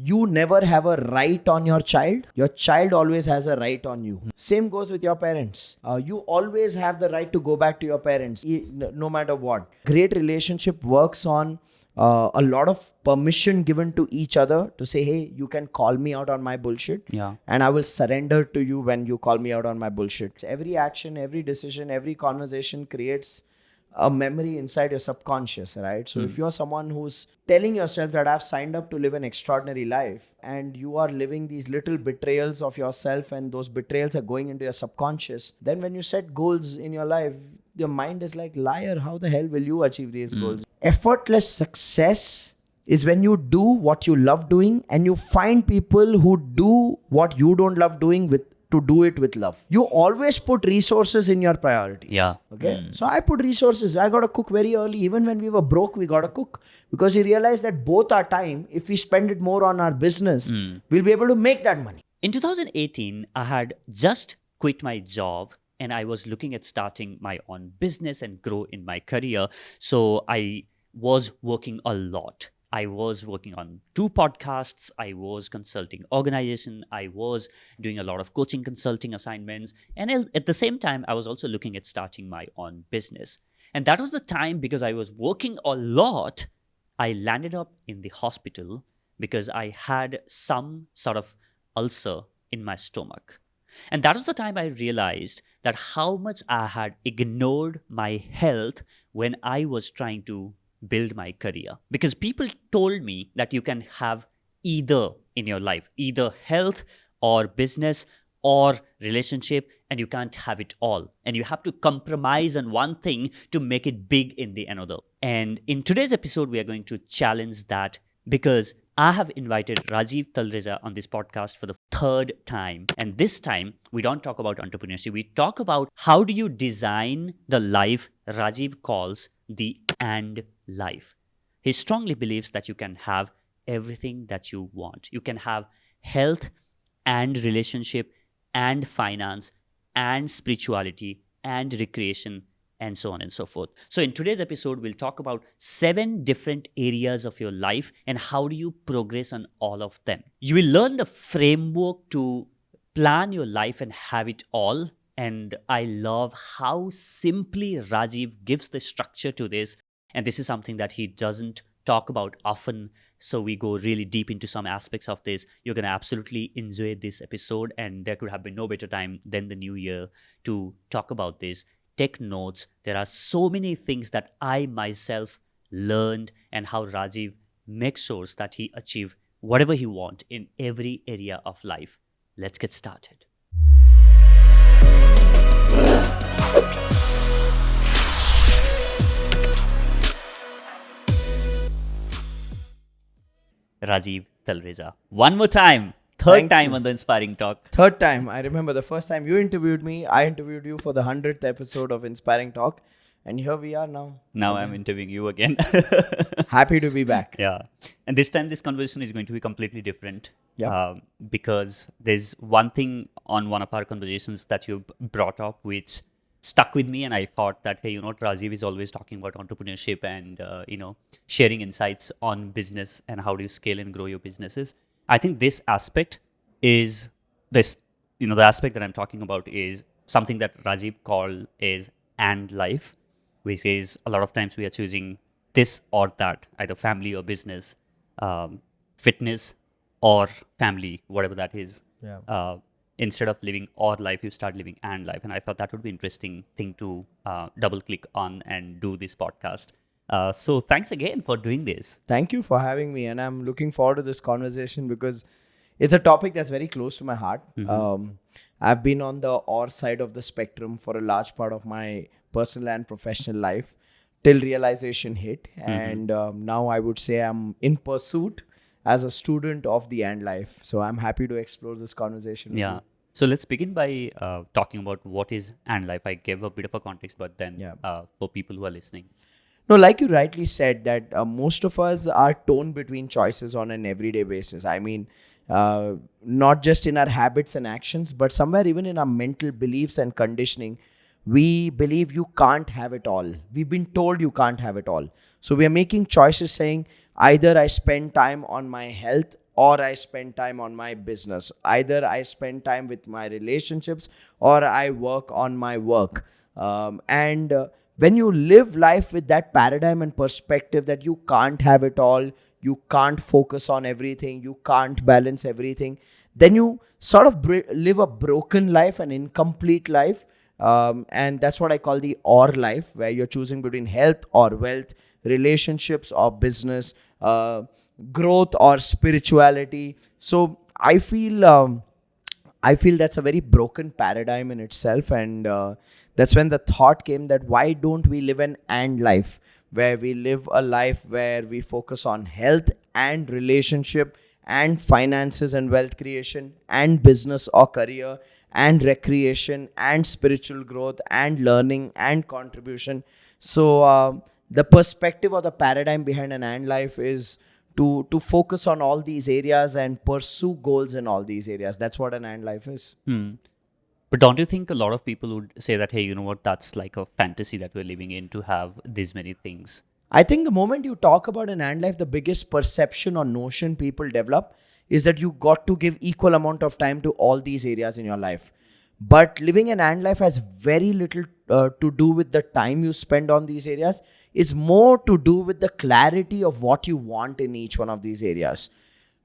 you never have a right on your child. Your child always has a right on you. Same goes with your parents. You always have the right to go back to your parents, no matter what. Great relationship works on a lot of permission given to each other to say, hey, you can call me out on my bullshit. Yeah. And I will surrender to you when you call me out on my bullshit. Every action, every decision, every conversation creates a memory inside your subconscious, right? So if you're someone who's telling yourself that I've signed up to live an extraordinary life, and you are living these little betrayals of yourself, and those betrayals are going into your subconscious, then when you set goals in your life, your mind is like, liar, how the hell will you achieve these goals? Effortless success is when you do what you love doing, and you find people who do what you don't love doing to do it with love. You always put resources in your priorities. Yeah. Okay. So I put resources. I got to cook very early. Even when we were broke, we got to cook, because we realized that both our time, if we spend it more on our business, we'll be able to make that money. In 2018, I had just quit my job and I was looking at starting my own business and grow in my career. So I was working a lot. I was working on 2 podcasts. I was consulting organization. I was doing a lot of coaching consulting assignments. And at the same time, I was also looking at starting my own business. And that was the time, because I was working a lot, I landed up in the hospital because I had some sort of ulcer in my stomach. And that was the time I realized that how much I had ignored my health when I was trying to build my career. Because people told me that you can have either in your life, either health or business or relationship, and you can't have it all. And you have to compromise on one thing to make it big in the another. And in today's episode, we are going to challenge that, because I have invited Rajiv Talreja on this podcast for the 3rd time. And this time, we don't talk about entrepreneurship. We talk about how do you design the life Rajiv calls the and life. He strongly believes that you can have everything that you want. You can have health and relationship and finance and spirituality and recreation and so on and so forth. So in today's episode, we'll talk about 7 different areas of your life and how do you progress on all of them. You will learn the framework to plan your life and have it all. And I love how simply Rajiv gives the structure to this. And this is something that he doesn't talk about often. So we go really deep into some aspects of this. You're going to absolutely enjoy this episode. And there could have been no better time than the new year to talk about this. Take notes. There are so many things that I myself learned, and how Rajiv makes sure that he achieves whatever he wants in every area of life. Let's get started. Rajiv Talreja. One more time. Third time on the Inspiring Talk. 3rd time. I remember the first time you interviewed me, I interviewed you for the 100th episode of Inspiring Talk. And here we are now. Now I'm interviewing you again. Happy to be back. Yeah. And this time this conversation is going to be completely different. Yeah. Because there's one thing on one of our conversations that you brought up which stuck with me, and I thought that, hey, Rajiv is always talking about entrepreneurship and, sharing insights on business and how do you scale and grow your businesses. I think this aspect is this, the aspect that I'm talking about is something that Rajiv called is and life, which is a lot of times we are choosing this or that, either family or business, fitness or family, whatever that is. Yeah. Instead of living or life, you start living and life. And I thought that would be an interesting thing to double click on and do this podcast. So thanks again for doing this. Thank you for having me. And I'm looking forward to this conversation because it's a topic that's very close to my heart. Mm-hmm. I've been on the or side of the spectrum for a large part of my personal and professional life till realization hit. Mm-hmm. And now I would say I'm in pursuit as a student of the and life. So I'm happy to explore this conversation with you. So let's begin by talking about what is and life. I gave a bit of a context, but then for people who are listening. No, like you rightly said that most of us are torn between choices on an everyday basis. I mean, not just in our habits and actions, but somewhere even in our mental beliefs and conditioning, we believe you can't have it all. We've been told you can't have it all. So we are making choices saying either I spend time on my health or I spend time on my business. Either I spend time with my relationships or I work on my work. And when you live life with that paradigm and perspective that you can't have it all, you can't focus on everything, you can't balance everything, then you sort of live a broken life, an incomplete life. And that's what I call the or life, where you're choosing between health or wealth, relationships or business, growth or spirituality. So I feel that's a very broken paradigm in itself. And that's when the thought came that why don't we live an and life, where we live a life where we focus on health and relationship and finances and wealth creation and business or career and recreation and spiritual growth and learning and contribution. So the perspective or the paradigm behind an and life is to focus on all these areas and pursue goals in all these areas. That's what an and life is. But don't you think a lot of people would say that, hey, you know what, that's like a fantasy that we're living in to have these many things? I think the moment you talk about an and life, the biggest perception or notion people develop is that you got to give equal amount of time to all these areas in your life. But living an and life has very little to do with the time you spend on these areas. It's more to do with the clarity of what you want in each one of these areas.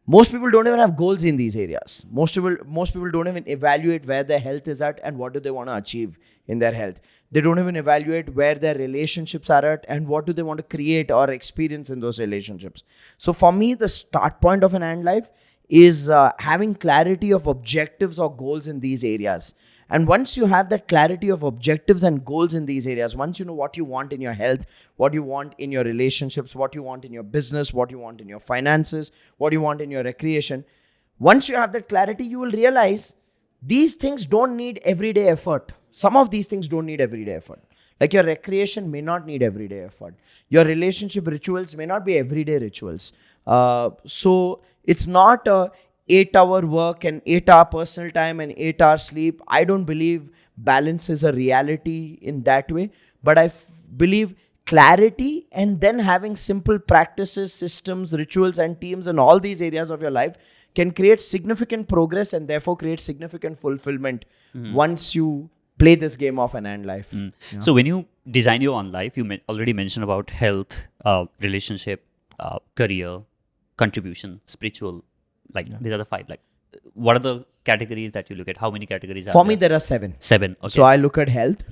Most people don't even have goals in these areas. Most people don't even evaluate where their health is at and what do they want to achieve in their health. They don't even evaluate where their relationships are at and what do they want to create or experience in those relationships. So for me, the start point of an and life is having clarity of objectives or goals in these areas. And once you have that clarity of objectives and goals in these areas, once you know what you want in your health, what you want in your relationships, what you want in your business, what you want in your finances, what you want in your recreation, once you have that clarity, you will realize these things don't need everyday effort. Some of these things don't need everyday effort. Like your recreation may not need everyday effort. Your relationship rituals may not be everyday rituals. So it's not a 8-hour work and 8-hour personal time and 8-hour sleep. I don't believe balance is a reality in that way, but I believe clarity and then having simple practices, systems, rituals and teams in all these areas of your life can create significant progress and therefore create significant fulfillment once you play this game of an and life. Yeah. So when you design your own life, you already mentioned about health, relationship, career, contribution, spiritual. These are the 5. What are the categories that you look at? How many categories are For there? me, there are 7. 7. Okay. So I look at health,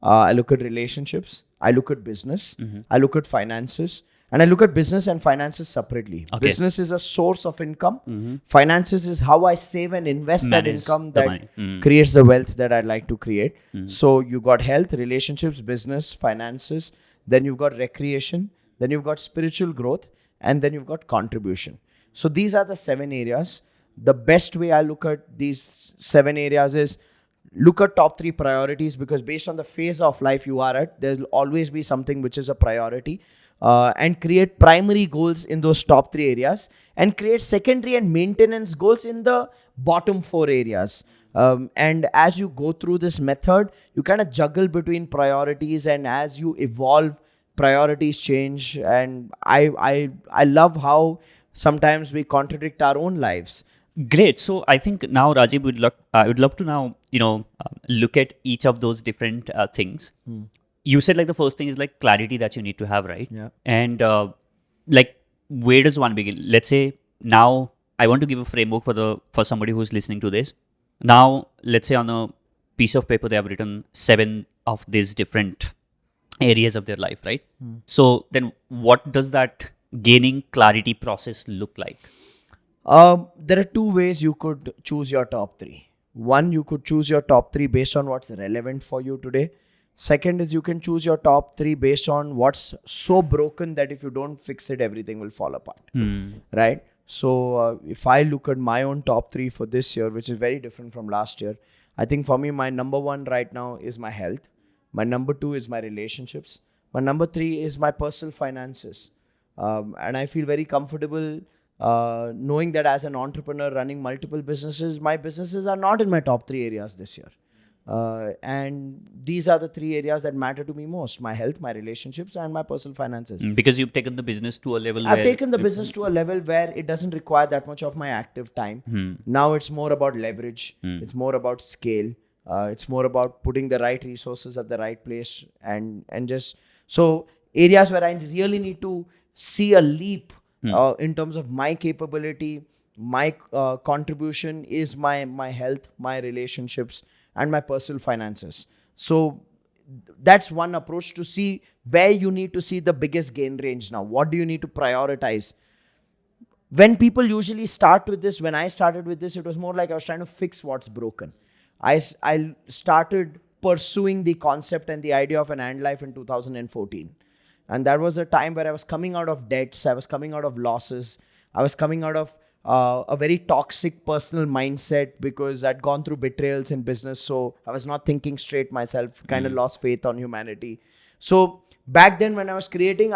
I look at relationships, I look at business, I look at finances, and I look at business and finances separately. Okay. Business is a source of income. Finances is how I save and invest that income that creates the wealth that I'd like to create. So you got health, relationships, business, finances, then you've got recreation, then you've got spiritual growth, and then you've got contribution. So these are the 7 areas. The best way I look at these 7 areas is look at top 3 priorities, because based on the phase of life you are at, there will always be something which is a priority, and create primary goals in those top 3 areas and create secondary and maintenance goals in the bottom 4 areas. And as you go through this method, you kind of juggle between priorities, and as you evolve, priorities change. And I love how sometimes we contradict our own lives. Great. So I think now, Rajiv, would love to now, look at each of those different things. You said the first thing is clarity that you need to have, right? Yeah. And where does one begin? Let's say now I want to give a framework for somebody who's listening to this. Now, let's say on a piece of paper, they have written 7 of these different areas of their life, right? So then what does that gaining clarity process look like? There are 2 ways you could choose your top 3. One, you could choose your top 3 based on what's relevant for you today. Second is you can choose your top 3 based on what's so broken that if you don't fix it, everything will fall apart. Right? So if I look at my own top 3 for this year, which is very different from last year, I think for me, my number 1 right now is my health. My number 2 is my relationships. My number 3 is my personal finances. And I feel very comfortable knowing that as an entrepreneur running multiple businesses, my businesses are not in my top 3 areas this year. And these are the three areas that matter to me most: my health, my relationships, and my personal finances. Because you've taken the business to a level I've where taken the business to a level where it doesn't require that much of my active time. Now it's more about leverage. It's more about scale. It's more about putting the right resources at the right place, and just so areas where I really need to see a leap in terms of my capability, my contribution is my health, my relationships, and my personal finances. So that's one approach to see where you need to see the biggest gain range. Now, what do you need to prioritize? When people usually start with this, when I started with this, it was more like I was trying to fix what's broken. I started pursuing the concept and the idea of an ant life in 2014. And that was a time where I was coming out of debts, I was coming out of losses, I was coming out of a very toxic personal mindset because I'd gone through betrayals in business. So I was not thinking straight myself, kind of lost faith on humanity. So back then when I was creating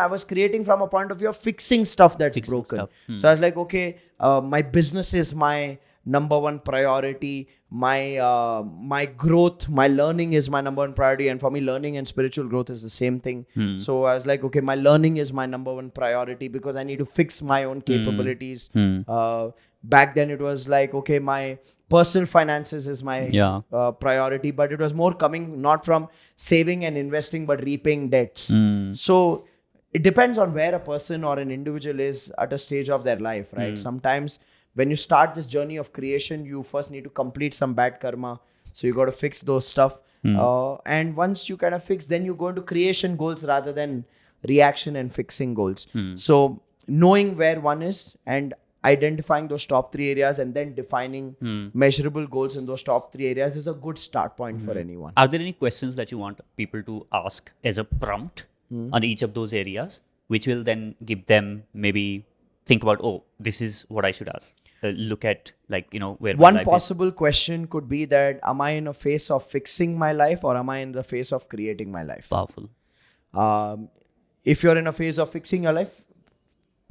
from a point of view of fixing stuff that's broken. So I was like, okay, my business is my number one priority. My growth, my learning is my number one priority. And for me, learning and spiritual growth is the same thing. So I was like, okay, my learning is my number one priority because I need to fix my own capabilities. Back then it was like, okay, my personal finances is my priority, but it was more coming not from saving and investing, but repaying debts. So it depends on where a person or an individual is at a stage of their life, right? Sometimes when you start this journey of creation, you first need to complete some bad karma. So you got to fix those stuff. And once you kind of fix, then you go into creation goals rather than reaction and fixing goals. So knowing where one is and identifying those top three areas and then defining measurable goals in those top three areas is a good start point for anyone. Are there any questions that you want people to ask as a prompt on each of those areas, which will then give them maybe think about, oh, this is what I should ask. Look at where my one life possible question could be that, am I in a phase of fixing my life or am I in the phase of creating my life? is powerful. If you're in a phase of fixing your life,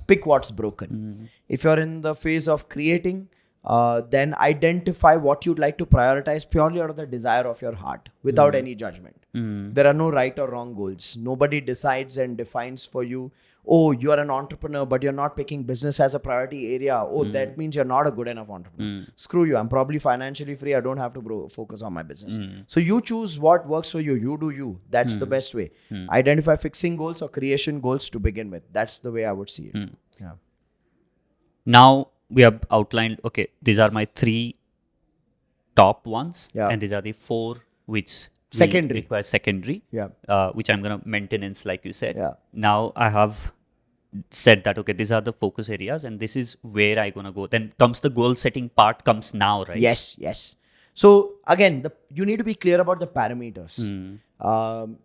pick what's broken. If you're in the phase of creating, then identify what you'd like to prioritize purely out of the desire of your heart without any judgment. There are no right or wrong goals. Nobody decides and defines for you, oh, you're an entrepreneur, but you're not picking business as a priority area. Oh, that means you're not a good enough entrepreneur. Screw you. I'm probably financially free. I don't have to focus on my business. So you choose what works for you. You do you. That's the best way. Identify fixing goals or creation goals to begin with. That's the way I would see it. Yeah. Now we have outlined, okay, these are my 3 top ones. And these are the 4 which Secondary. require secondary, which I'm going to maintenance, like you said. Now I have said that, okay, these are the focus areas and this is where I'm going to go. Then comes the goal setting part comes now, right? Yes. So again, you need to be clear about the parameters.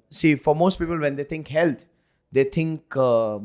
See, for most people, when they think health, they think a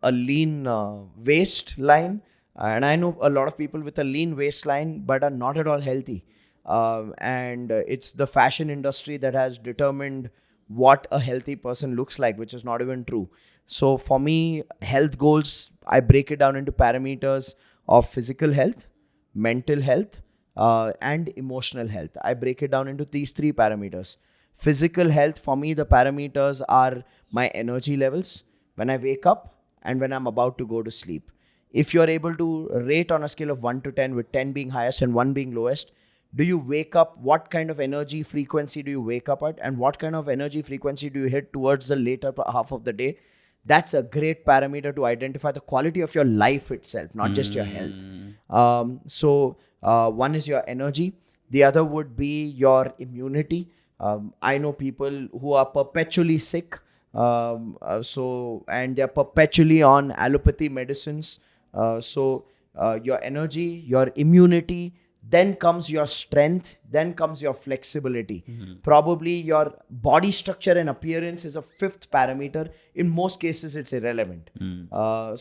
lean waistline. And I know a lot of people with a lean waistline but are not at all healthy. And it's the fashion industry that has determined what a healthy person looks like, which is not even true. So for me, health goals, I break it down into parameters of physical health, mental health, and emotional health. I break it down into these 3 parameters. Physical health, for me, the parameters are my energy levels when I wake up and when I'm about to go to sleep. If you're able to rate on a scale of 1 to 10, with 10 being highest and 1 being lowest, do you wake up, what kind of energy frequency do you wake up at, and what kind of energy frequency do you hit towards the later half of the day? That's a great parameter to identify the quality of your life itself, not just your health. So one is your energy. The other would be your immunity. I know people who are perpetually sick, and they're perpetually on allopathy medicines. So your energy, your immunity, then comes your strength, then comes your flexibility. Probably your body structure and appearance is a 5th parameter. In most cases, it's irrelevant. I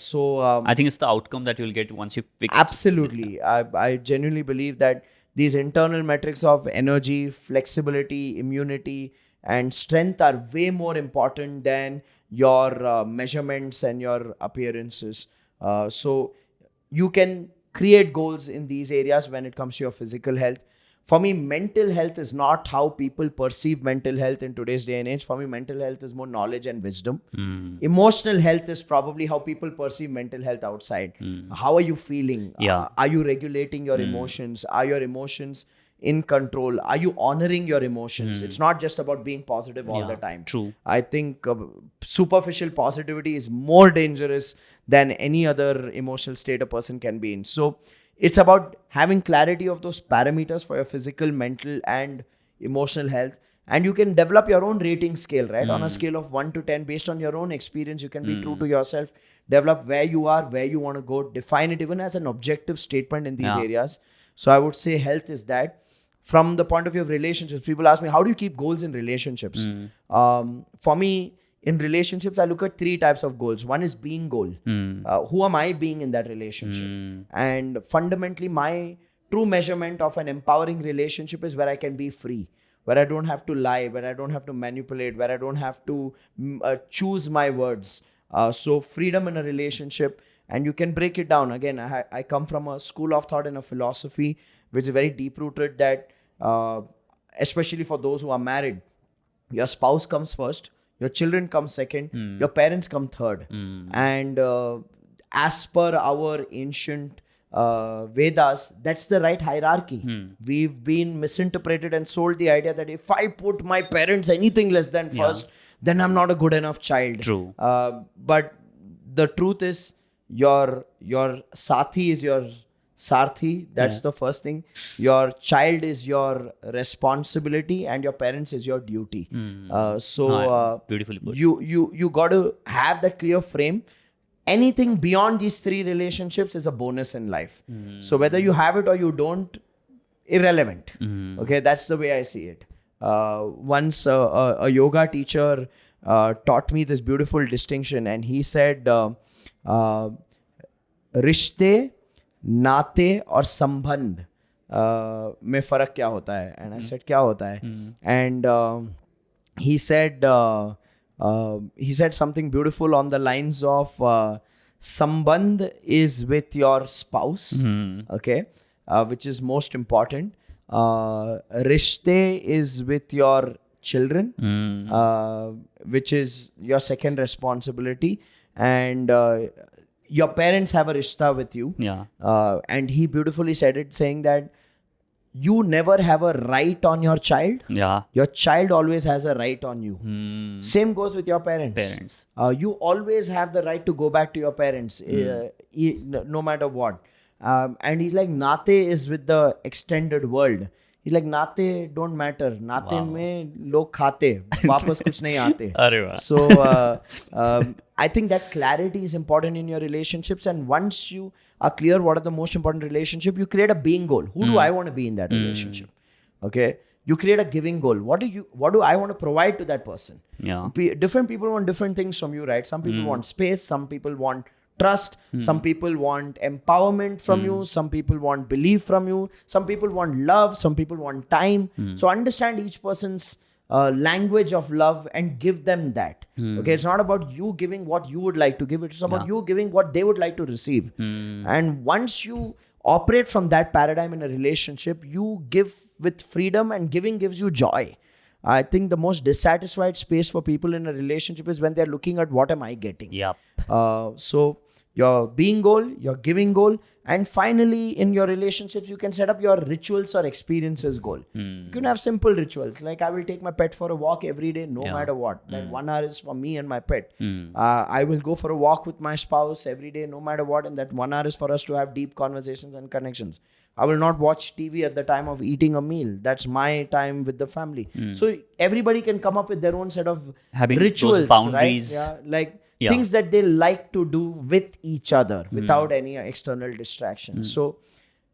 think it's the outcome that you'll get once you fix. Absolutely. I genuinely believe that these internal metrics of energy, flexibility, immunity, and strength are way more important than your measurements and your appearances. So you can create goals in these areas when it comes to your physical health. For me, mental health is not how people perceive mental health in today's day and age. For me, mental health is more knowledge and wisdom. Emotional health is probably how people perceive mental health outside. How are you feeling? Yeah. Are you regulating your emotions? Are your emotions in control? Are you honoring your emotions? It's not just about being positive all the time. True. I think superficial positivity is more dangerous than any other emotional state a person can be in. So it's about having clarity of those parameters for your physical, mental, and emotional health. And you can develop your own rating scale, right? On a scale of 1 to 10, based on your own experience, you can be true to yourself, develop where you are, where you want to go, define it even as an objective statement in these areas. So I would say health is that. From the point of view of relationships, people ask me, how do you keep goals in relationships? For me, in relationships, I look at 3 types of goals. One is being goal. Who am I being in that relationship? And fundamentally, my true measurement of an empowering relationship is where I can be free, where I don't have to lie, where I don't have to manipulate, where I don't have to choose my words. So freedom in a relationship, and you can break it down. Again, I come from a school of thought and a philosophy which is very deep-rooted that especially for those who are married, your spouse comes first, your children come second, your parents come third. And as per our ancient Vedas, that's the right hierarchy. We've been misinterpreted and sold the idea that if I put my parents anything less than first, then I'm not a good enough child. True. But the truth is, your sathi is your sarthi. That's the first thing. Your child is your responsibility, and your parents is your duty. Beautifully put. You got to have that clear frame. Anything beyond these 3 relationships is a bonus in life. So whether you have it or you don't, irrelevant. Okay, that's the way I see it. Once a yoga teacher taught me this beautiful distinction, and he said, रिश्ते, नाते और संबंध में फर्क क्या होता है? And I said, क्या होता है? And he said something beautiful on the lines of sambandh is with your spouse, okay, which is most important. Rishte is with your children, which is your second responsibility, and your parents have a rishta with you. And he beautifully said it, saying that you never have a right on your child. Your child always has a right on you. Same goes with your parents. You always have the right to go back to your parents, no matter what. And he's like, naate is with the extended world. He's like, naate don't matter. Naate mein log khate, वापस कुछ नहीं आते. So I think that clarity is important in your relationships. And once you are clear what are the most important relationship, you create a being goal. Who do I want to be in that relationship? Okay. You create a giving goal. What do I want to provide to that person? Different people want different things from you, right? Some people want space. Some people want trust. Some people want empowerment from you. Some people want belief from you. Some people want love. Some people want time. So understand each person's language of love and give them that. Okay, it's not about you giving what you would like to give. It's about you giving what they would like to receive. And once you operate from that paradigm in a relationship, you give with freedom, and giving gives you joy. I think the most dissatisfied space for people in a relationship is when they're looking at what am I getting. So your being goal, your giving goal, and finally in your relationships you can set up your rituals or experiences goal. You can have simple rituals like I will take my pet for a walk every day, no matter what. That 1 hour is for me and my pet. I will go for a walk with my spouse every day, no matter what, and that 1 hour is for us to have deep conversations and connections. I will not watch TV at the time of eating a meal. That's my time with the family. So everybody can come up with their own set of having rituals, those boundaries, right? Things that they like to do with each other without any external distractions. So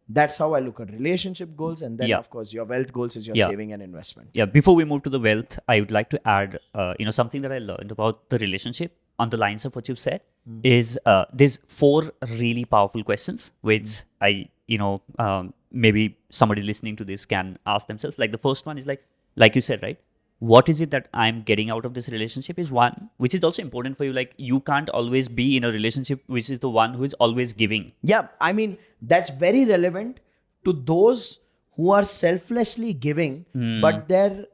that's how I look at relationship goals. And then of course your wealth goals is your saving and investment. Before we move to the wealth, I would like to add something that I learned about the relationship on the lines of what you've said is there's 4 really powerful questions which I maybe somebody listening to this can ask themselves. Like the first one is like you said, right? What is it that I'm getting out of this relationship is one, which is also important for you. Like you can't always be in a relationship which is the one who is always giving. Yeah, I mean, that's very relevant to those who are selflessly giving, but their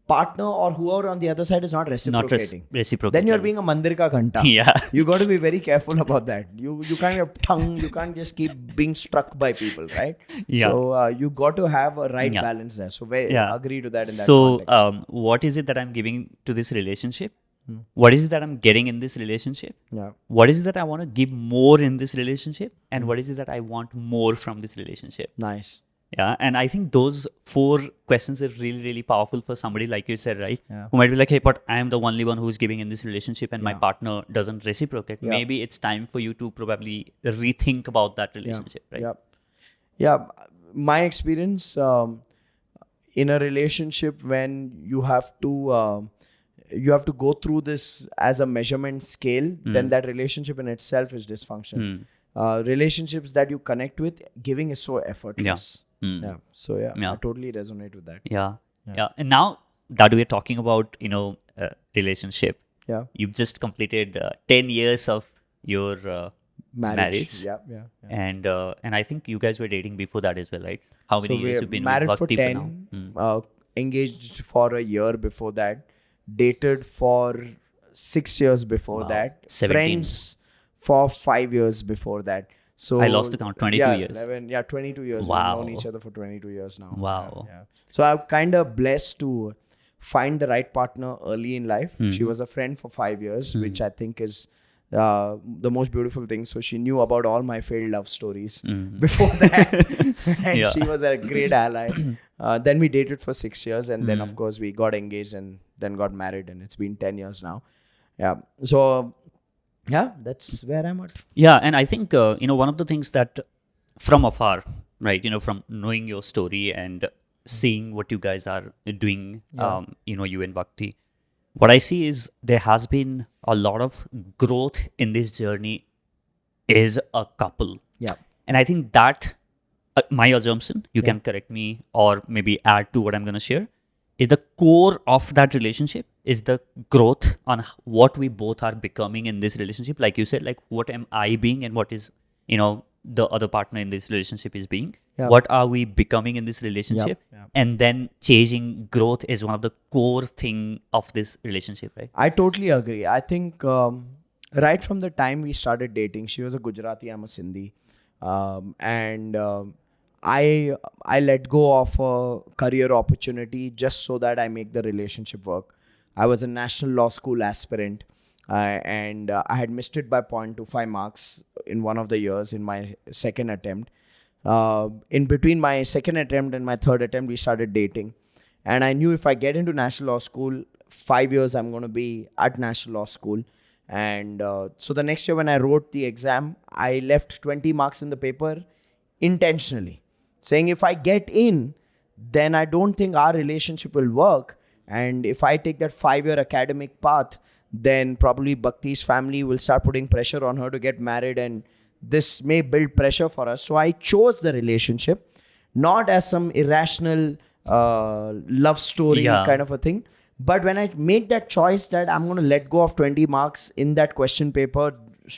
partner or whoever on the other side is not reciprocating. Then you're being a mandir ka ghanta. Yeah. You got to be very careful about that. You can't have tongue. You can't just keep being struck by people, right? Yeah. So you got to have a right balance there. So agree to that in that so context. what is it that I'm giving to this relationship? What is it that I'm getting in this relationship? Yeah. What is it that I want to give more in this relationship? And what is it that I want more from this relationship? Nice. Yeah, and I think those 4 questions are really, really powerful for somebody like you said, right? Yeah. Who might be like, hey, but I am the only one who's giving in this relationship and my partner doesn't reciprocate. Yeah. Maybe it's time for you to probably rethink about that relationship, right? Yeah. My experience in a relationship, when you have to go through this as a measurement scale, then that relationship in itself is dysfunctional. Relationships that you connect with, giving is so effortless. Yeah. So I totally resonate with that. Yeah. And now that we're talking about, relationship, you've just completed 10 years of your marriage. Yeah. And I think you guys were dating before that as well, right? How many years you've been married with for Bhakti 10, now? engaged for a year before that, dated for 6 years before that, 17. friends for 5 years before that. So I lost the count. 22 years. 22 years. Wow. We've known each other for 22 years now. Wow. Yeah. So I'm kind of blessed to find the right partner early in life. She was a friend for 5 years, which I think is the most beautiful thing. So she knew about all my failed love stories before that. And she was a great ally. Then we dated for 6 years. And then, of course, we got engaged and then got married. And it's been 10 years now. Yeah. So... yeah, that's where I'm at. Yeah, and I think, one of the things that from afar, right, from knowing your story and seeing what you guys are doing, you and Bhakti, what I see is there has been a lot of growth in this journey as a couple. Yeah. And I think that, my assumption, you can correct me or maybe add to what I'm going to share, is the core of that relationship is the growth on what we both are becoming in this relationship. Like you said, like what am I being and what is, the other partner in this relationship is being. Yep. What are we becoming in this relationship? Yep. And then chasing growth is one of the core thing of this relationship, right? I totally agree. I think right from the time we started dating, she was a Gujarati, I'm a Sindhi. I let go of a career opportunity just so that I make the relationship work. I was a national law school aspirant and I had missed it by 0.25 marks in one of the years in my second attempt. In between my second attempt and my third attempt, we started dating. And I knew if I get into national law school, 5 years I'm going to be at national law school. And so the next year when I wrote the exam, I left 20 marks in the paper intentionally, saying if I get in, then I don't think our relationship will work. And if I take that 5-year academic path, then probably Bhakti's family will start putting pressure on her to get married, and this may build pressure for us. So I chose the relationship, not as some irrational love story kind of a thing. But when I made that choice that I'm going to let go of 20 marks in that question paper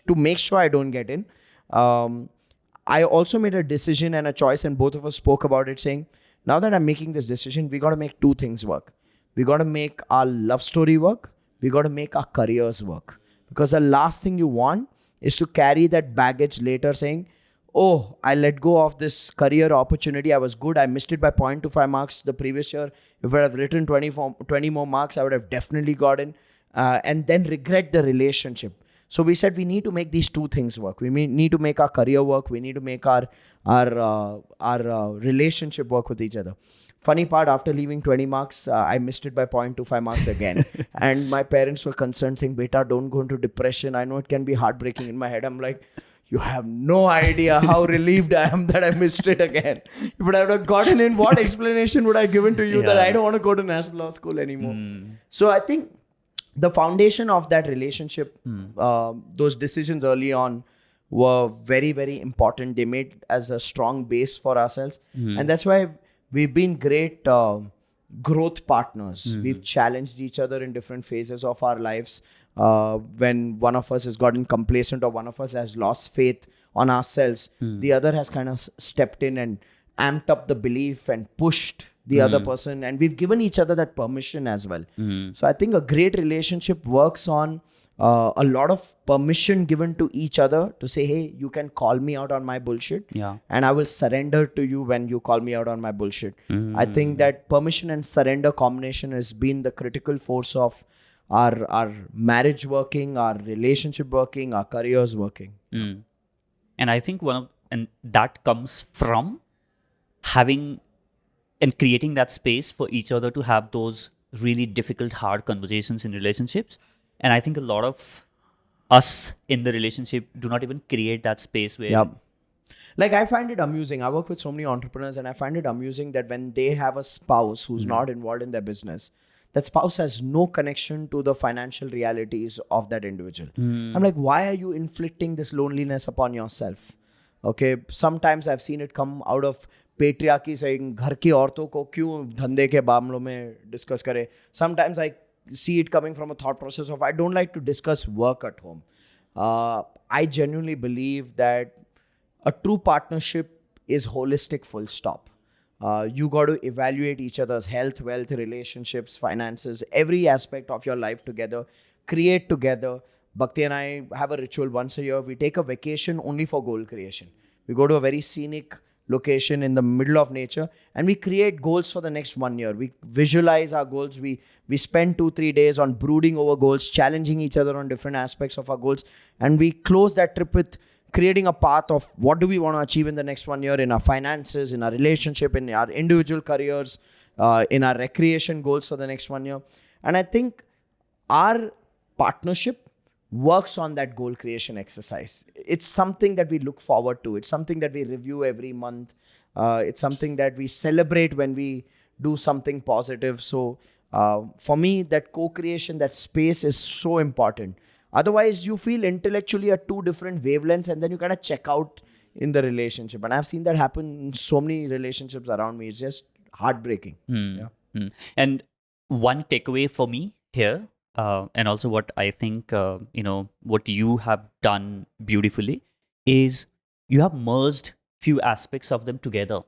to make sure I don't get in, I also made a decision and a choice, and both of us spoke about it, saying, now that I'm making this decision, we got to make 2 things work. We got to make our love story work. We got to make our careers work. Because the last thing you want is to carry that baggage later saying, oh, I let go of this career opportunity. I was good. I missed it by 0.25 marks the previous year. If I had written 20 more marks, I would have definitely gotten. And then regret the relationship. So we said we need to make these 2 things work. We need to make our career work. We need to make our relationship work with each other. Funny part, after leaving 20 marks, I missed it by 0.25 marks again. And my parents were concerned, saying, beta, don't go into depression. I know it can be heartbreaking. In my head, I'm like, you have no idea how relieved I am that I missed it again. If I would have gotten in, what explanation would I have given to you that I don't want to go to national law school anymore? So I think the foundation of that relationship, those decisions early on were very, very important. They made as a strong base for ourselves. And that's why we've been great growth partners. We've challenged each other in different phases of our lives. When one of us has gotten complacent or one of us has lost faith on ourselves, the other has kind of stepped in amped up the belief and pushed the other person, and we've given each other that permission as well. So I think a great relationship works on a lot of permission given to each other to say, hey, you can call me out on my bullshit, and I will surrender to you when you call me out on my bullshit. I think that permission and surrender combination has been the critical force of our marriage working, our relationship working, our careers working. And I think and that comes from having and creating that space for each other to have those really difficult, hard conversations in relationships. And I think a lot of us in the relationship do not even create that space where... Like, I find it amusing. I work with so many entrepreneurs, and I find it amusing that when they have a spouse who's not involved in their business, that spouse has no connection to the financial realities of that individual. I'm like, why are you inflicting this loneliness upon yourself? Okay, sometimes I've seen it come out of patriarchy, saying घर की औरतों को क्यों धंधे के मामलों में discuss करे. Sometimes I see it coming from a thought process of I don't like to discuss work at home. I genuinely believe that a true partnership is holistic, full stop. You got to evaluate each other's health, wealth, relationships, finances, every aspect of your life together, create together. Bhakti and I have a ritual once a year. We take a vacation only for goal creation. We go to a very scenic location in the middle of nature, and we create goals for the next 1 year. We visualize our goals. We spend 2-3 days on brooding over goals, challenging each other on different aspects of our goals, and we close that trip with creating a path of what do we want to achieve in the next 1 year in our finances, in our relationship, in our individual careers, in our recreation goals for the next 1 year. And I think our partnership works on that goal creation exercise. It's something that we look forward to. It's something that we review every month. It's something that we celebrate when we do something positive. So for me, that co-creation, that space is so important. Otherwise, you feel intellectually at two different wavelengths, and then you kind of check out in the relationship. And I've seen that happen in so many relationships around me. It's just heartbreaking. And one takeaway for me here, and also what I think, what you have done beautifully is you have merged few aspects of them together.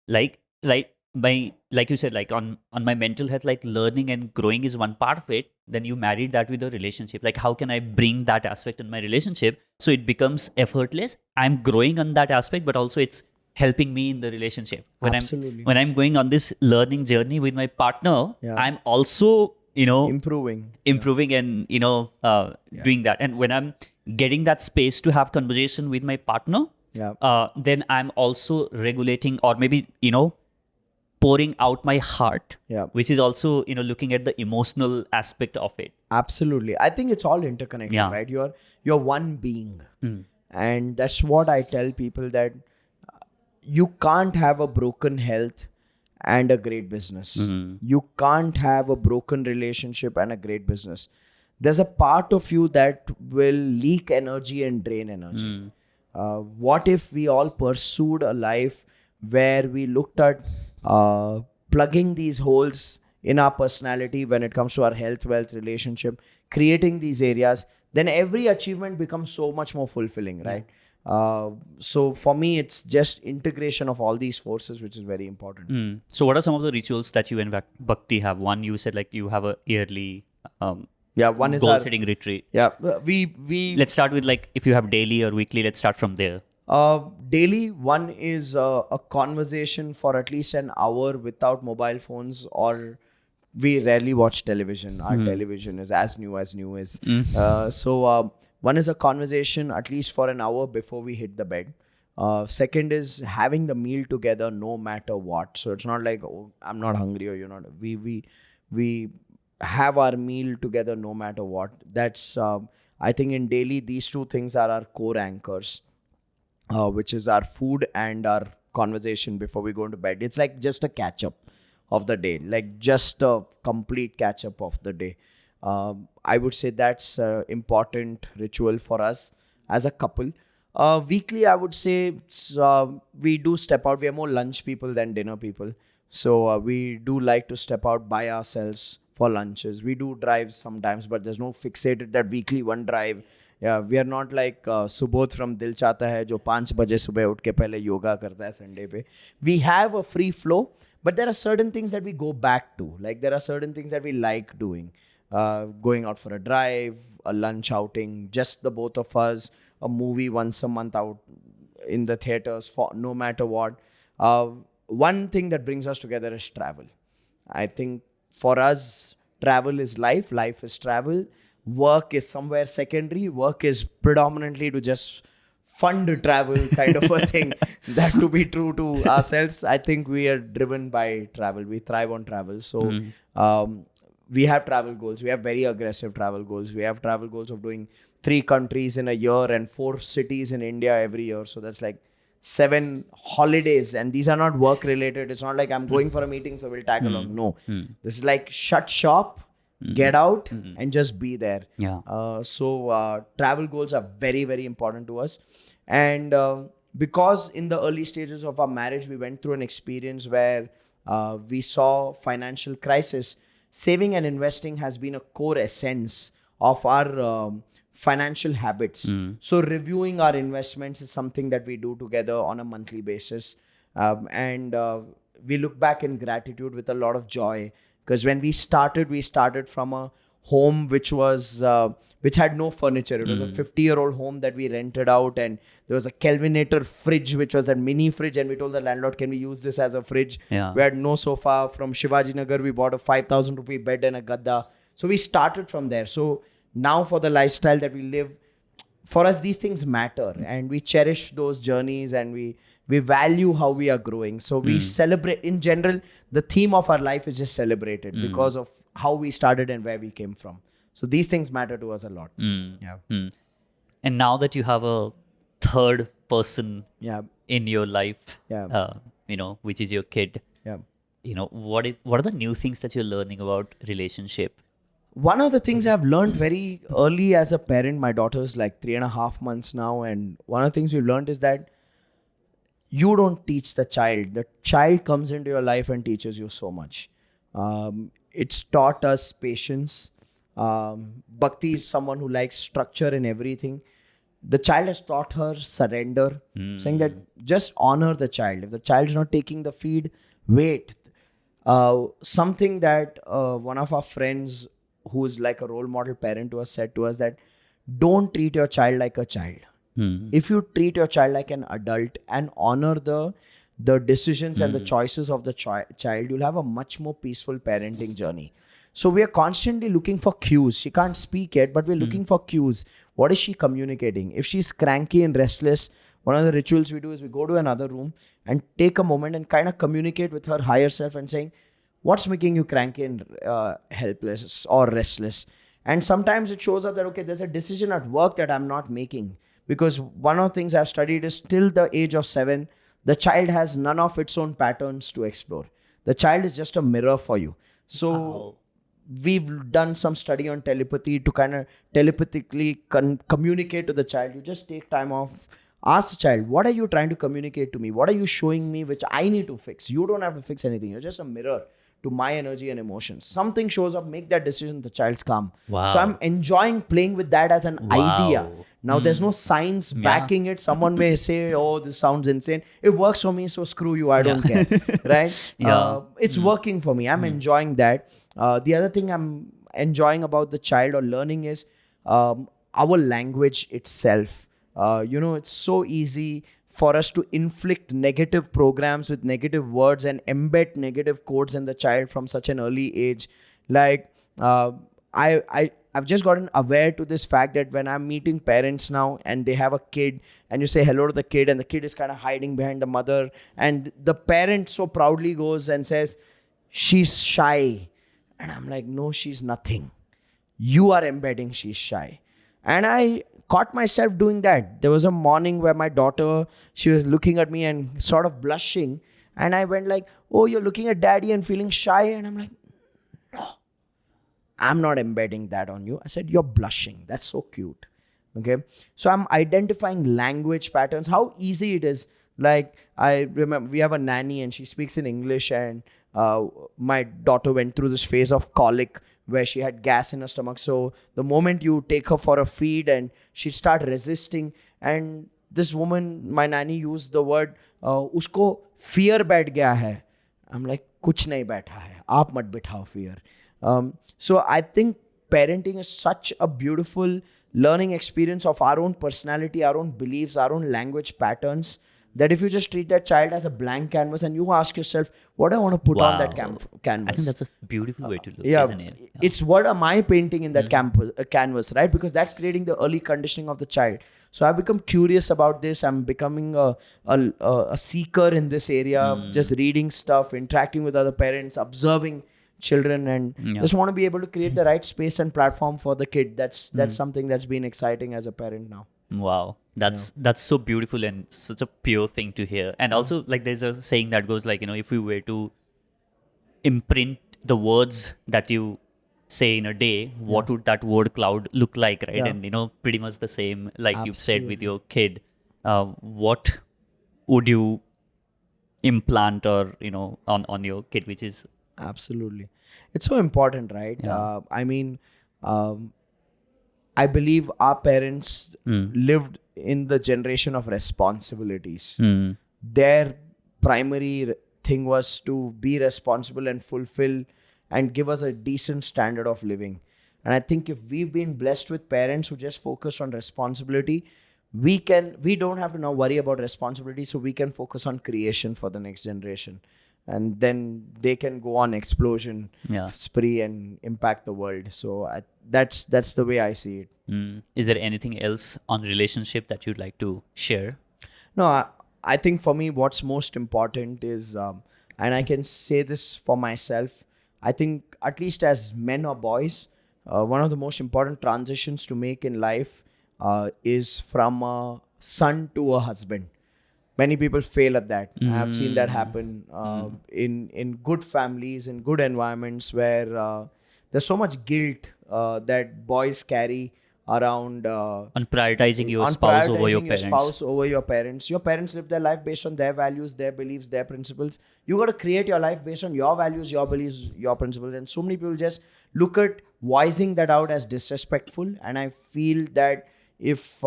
Like you said, like on my mental health, like learning and growing is one part of it. Then you married that with a relationship. Like, how can I bring that aspect in my relationship so it becomes effortless? I'm growing on that aspect, but also it's helping me in the relationship. When I'm going on this learning journey with my partner, I'm also improving and doing that. And when I'm getting that space to have conversation with my partner, then I'm also regulating, or maybe pouring out my heart, which is also looking at the emotional aspect of it. Absolutely. I think it's all interconnected, right? You're one being, and that's what I tell people, that you can't have a broken health and a great business. You can't have a broken relationship and a great business. There's a part of you that will leak energy and drain energy. What if we all pursued a life where we looked at plugging these holes in our personality when it comes to our health, wealth, relationship, creating these areas, then every achievement becomes so much more fulfilling, right? So for me, it's just integration of all these forces, which is very important. So what are some of the rituals that you and Bhakti have? One, you said like you have a yearly one is goal setting retreat. We let's start with, like, if you have daily or weekly, let's start from there. Daily one is a conversation for at least an hour without mobile phones, or we rarely watch television. Our television is as new is. So one is a conversation at least for an hour before we hit the bed. Second is having the meal together no matter what. So it's not like, oh, I'm not hungry, or you're not. We have our meal together no matter what. That's I think in daily, these two things are our core anchors, which is our food and our conversation before we go into bed. It's like just a catch up of the day, like just a complete catch up of the day. I would say that's an important ritual for us as a couple. Weekly, I would say we do step out. We are more lunch people than dinner people. So we do like to step out by ourselves for lunches. We do drives sometimes, but there's no fixated that weekly one drive Yeah, we are not like Subodh from Dil Chahta Hai जो 5 बजे सुबह उठ के पहले योगा करता है Sunday पे. We have a free flow, but there are certain things that we go back to. Like there are certain things that we like doing. Going out for a drive, a lunch outing, just the both of us, a movie once a month out in the theaters, for no matter what. One thing that brings us together is travel. I think for us, travel is life, life is travel. Work is somewhere secondary. Work is predominantly to just fund travel kind of a thing. That to be true to ourselves, I think we are driven by travel. We thrive on travel. So we have travel goals. We have very aggressive travel goals. We have travel goals of doing 3 countries in a year and 4 cities in India every year. So that's like 7 holidays, and these are not work related. It's not like I'm going for a meeting, so we'll tag along. No, this is like shut shop, get out, and just be there. So travel goals are very, very important to us. And because in the early stages of our marriage, we went through an experience where we saw financial crisis. Saving and investing has been a core essence of our financial habits. So reviewing our investments is something that we do together on a monthly basis. And we look back in gratitude with a lot of joy, because when we started from a home which had no furniture. It was a 50-year-old home that we rented out, and there was a Kelvinator fridge, which was that mini fridge, and we told the landlord, can we use this as a fridge? We had no sofa. From Shivaji Nagar, we bought a 5,000 rupee bed and a gadda. So we started from there. So now for the lifestyle that we live, for us, these things matter, and we cherish those journeys, and we value how we are growing. So we celebrate. In general, the theme of our life is just celebrated because of how we started and where we came from. So these things matter to us a lot. And now that you have a third person in your life, which is your kid, what are the new things that you're learning about relationship? One of the things I've learned very early as a parent, my daughter's like 3.5 months now, and one of the things we've learned is that you don't teach the child. The child comes into your life and teaches you so much. It's taught us patience. Bhakti is someone who likes structure in everything. The child has taught her surrender, saying that just honor the child. If the child is not taking the feed, wait. Something that one of our friends, who is like a role model parent to us, said to us that don't treat your child like a child. If you treat your child like an adult and honor the decisions and the choices of the child, you'll have a much more peaceful parenting journey. So we are constantly looking for cues. She can't speak yet, but we're looking for cues. What is she communicating? If she's cranky and restless, one of the rituals we do is we go to another room and take a moment and kind of communicate with her higher self and saying, what's making you cranky and helpless or restless? And sometimes it shows up that, okay, there's a decision at work that I'm not making. Because one of the things I've studied is till the age of 7, the child has none of its own patterns to explore. The child is just a mirror for you. So we've done some study on telepathy to kind of telepathically communicate to the child. You just take time off. Ask the child, what are you trying to communicate to me? What are you showing me which I need to fix? You don't have to fix anything. You're just a mirror to my energy and emotions. Something shows up, make that decision, the child's calm. Wow. So I'm enjoying playing with that as an idea. Now there's no science backing it. Someone may say, oh, this sounds insane. It works for me, so screw you, I don't care. Right? It's working for me. I'm enjoying that. The other thing I'm enjoying about the child or learning is our language itself. It's so easy for us to inflict negative programs with negative words and embed negative codes in the child from such an early age. Like, I've just gotten aware to this fact that when I'm meeting parents now and they have a kid and you say hello to the kid and the kid is kind of hiding behind the mother, and the parent so proudly goes and says, she's shy. And I'm like, no, she's nothing. You are embedding she's shy. And I caught myself doing that. There was a morning where my daughter, she was looking at me and sort of blushing. And I went like, oh, you're looking at daddy and feeling shy. And I'm like, no, I'm not embedding that on you. I said, you're blushing. That's so cute. Okay. So I'm identifying language patterns, how easy it is. Like, I remember we have a nanny and she speaks in English, and my daughter went through this phase of colic where she had gas in her stomach. So the moment you take her for a feed and she'd start resisting, and this woman, my nanny, used the word, usko fear बैठ गया है. I'm like, कुछ नहीं बैठा है, आप मत बिठाओ fear. So I think parenting is such a beautiful learning experience of our own personality, our own beliefs, our own language patterns, that if you just treat that child as a blank canvas and you ask yourself, what do I want to put on that canvas? I think that's a beautiful way to look, Yeah, isn't it? it's what am I painting in that canvas, right? Because that's creating the early conditioning of the child. So I've become curious about this. I'm becoming a seeker in this area, just reading stuff, interacting with other parents, observing children, and just want to be able to create the right space and platform for the kid. That's something that's been exciting as a parent now. Wow, that's so beautiful and such a pure thing to hear. And also, like, there's a saying that goes like, if you were to imprint the words that you say in a day, what would that word cloud look like, right? And pretty much the same, like you said with your kid. What would you implant or on your kid, which is absolutely, it's so important, right? I mean, I believe our parents lived in the generation of responsibilities. Their primary thing was to be responsible and fulfill and give us a decent standard of living. And I think if we've been blessed with parents who just focus on responsibility, we don't have to now worry about responsibility, so we can focus on creation for the next generation. And then they can go on explosion spree and impact the world. So that's the way I see it. Is there anything else on relationship that you'd like to share? No, I think for me, what's most important is, and I can say this for myself, I think at least as men or boys, one of the most important transitions to make in life is from a son to a husband. Many people fail at that. I have seen that happen in good families, in good environments where there's so much guilt that boys carry around on prioritizing your spouse over your parents. Your parents live their life based on their values, their beliefs, their principles. You got to create your life based on your values, your beliefs, your principles. And so many people just look at voicing that out as disrespectful. And I feel that if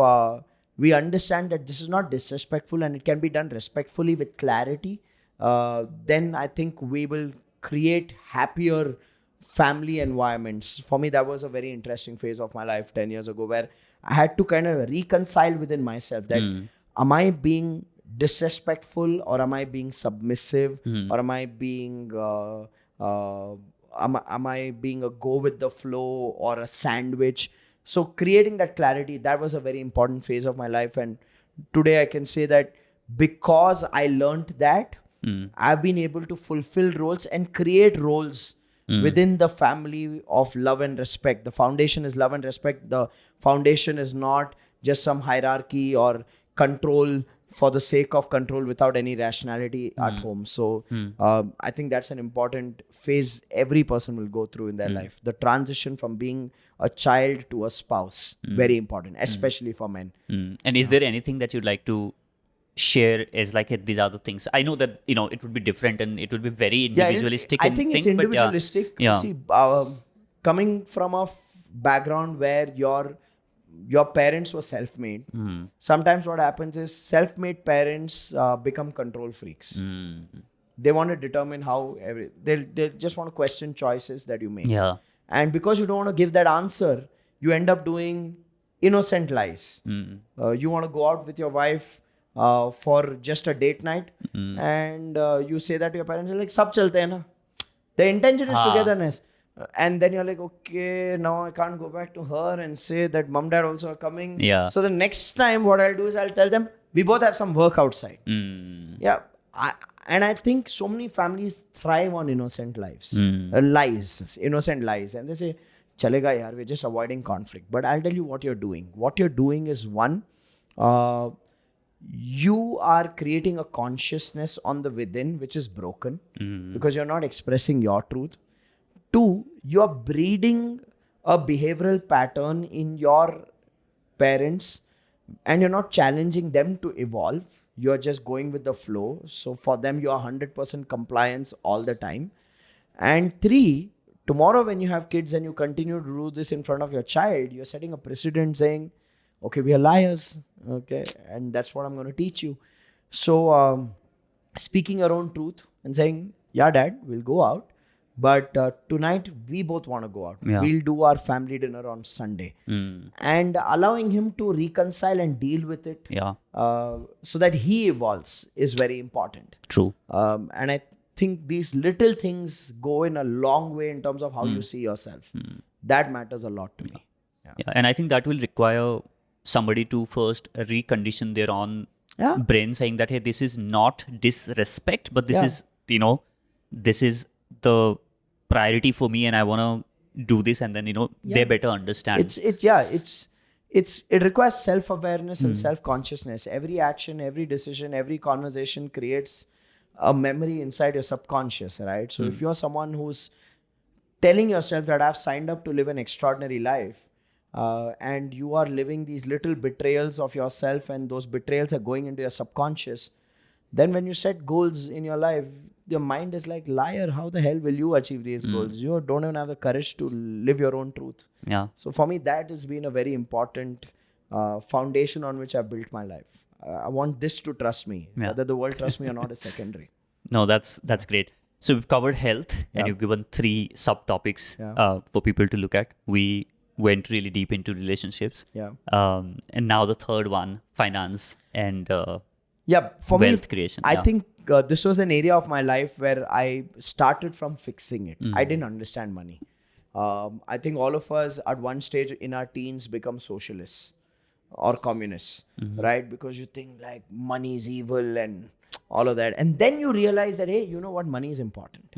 we understand that this is not disrespectful and it can be done respectfully with clarity, then I think we will create happier family environments. For me, that was a very interesting phase of my life 10 years ago, where I had to kind of reconcile within myself that am I being disrespectful, or am I being submissive, or am I being am I being a go with the flow or a sandwich? So creating that clarity, that was a very important phase of my life. And today I can say that because I learned that, I've been able to fulfill roles and create roles within the family of love and respect. The foundation is love and respect. The foundation is not just some hierarchy or control for the sake of control without any rationality at home. So I think that's an important phase every person will go through in their life. The transition from being a child to a spouse, very important, especially for men. And is there anything that you'd like to share as like these are the things? I know that it would be different and it would be very individualistic. I think it's individualistic. See, coming from a background where your parents were self-made, sometimes what happens is self-made parents become control freaks. They want to determine how they just want to question choices that you make. And because you don't want to give that answer, you end up doing innocent lies. You want to go out with your wife for just a date night, and you say that to your parents, you're like, sab chalte hai na. The intention is togetherness. And then you're like, okay, now I can't go back to her and say that mom, dad also are coming. So the next time what I'll do is I'll tell them, we both have some work outside. And I think so many families thrive on innocent lies. And they say, chalega yaar, we're just avoiding conflict. But I'll tell you what you're doing. What you're doing is, one, you are creating a consciousness on the within which is broken because you're not expressing your truth. Two, you're breeding a behavioral pattern in your parents and you're not challenging them to evolve. you're just going with the flow. So for them, you are 100% compliance all the time. And 3, tomorrow when you have kids and you continue to do this in front of your child, you're setting a precedent saying, okay, we are liars, okay, and that's what I'm going to teach you. So speaking your own truth and saying, yeah, dad, we'll go out, but tonight we both want to go out. Yeah. We'll do our family dinner on Sunday. And allowing him to reconcile and deal with it Yeah. so that he evolves is very important. True. And I think these little things go in a long way in terms of how you see yourself. That matters a lot to me. Yeah. And I think that will require somebody to first recondition their own brain, saying that, hey, this is not disrespect, but this is, this is the priority for me and I want to do this, and then, they better understand. It requires self-awareness and self-consciousness. Every action, every decision, every conversation creates a memory inside your subconscious, right? So if you're someone who's telling yourself that I've signed up to live an extraordinary life, and you are living these little betrayals of yourself, and those betrayals are going into your subconscious, then when you set goals in your life, your mind is like, liar, how the hell will you achieve these goals? You don't even have the courage to live your own truth. Yeah. So for me, that has been a very important foundation on which I've built my life. I want this to trust me. Whether the world trusts me or not is secondary. No, that's great. So we've covered health, and you've given 3 subtopics for people to look at. We went really deep into relationships. And now the third one, finance and for wealth me, creation. I think this was an area of my life where I started from fixing it. I didn't understand money. I think all of us at one stage in our teens become socialists or communists, right? Because you think like money is evil and all of that. And then you realize that, hey, you know what? Money is important.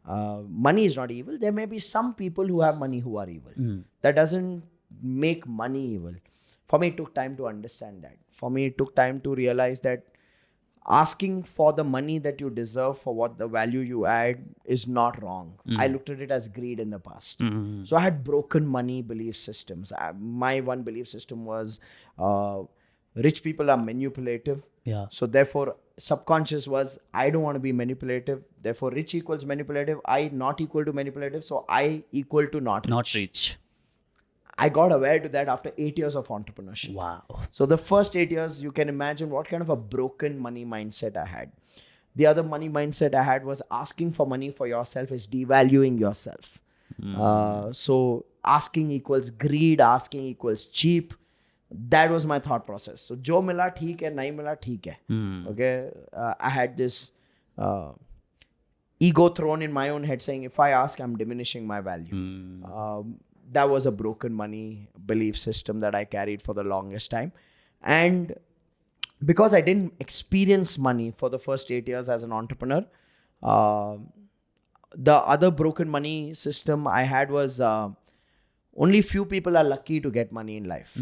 Money is not evil. There may be some people who have money who are evil. That doesn't make money evil. For me, it took time to understand that. For me, it took time to realize that asking for the money that you deserve for what the value you add is not wrong. I looked at it as greed in the past. So I had broken money belief systems. My one belief system was rich people are manipulative. So therefore, subconscious was, I don't want to be manipulative. Therefore, rich equals manipulative. I not equal to manipulative. So I equal to not rich. I got aware to that after 8 years of entrepreneurship. Wow. So the first 8 years, you can imagine what kind of a broken money mindset I had. The other money mindset I had was asking for money for yourself is devaluing yourself. So asking equals greed, asking equals cheap. That was my thought process. So jo mila theek hai, nahi mila theek hai. Okay. I had this ego thrown in my own head saying, if I ask, I'm diminishing my value. That was a broken money belief system that I carried for the longest time. And because I didn't experience money for the first 8 years as an entrepreneur, the other broken money system I had was only few people are lucky to get money in life.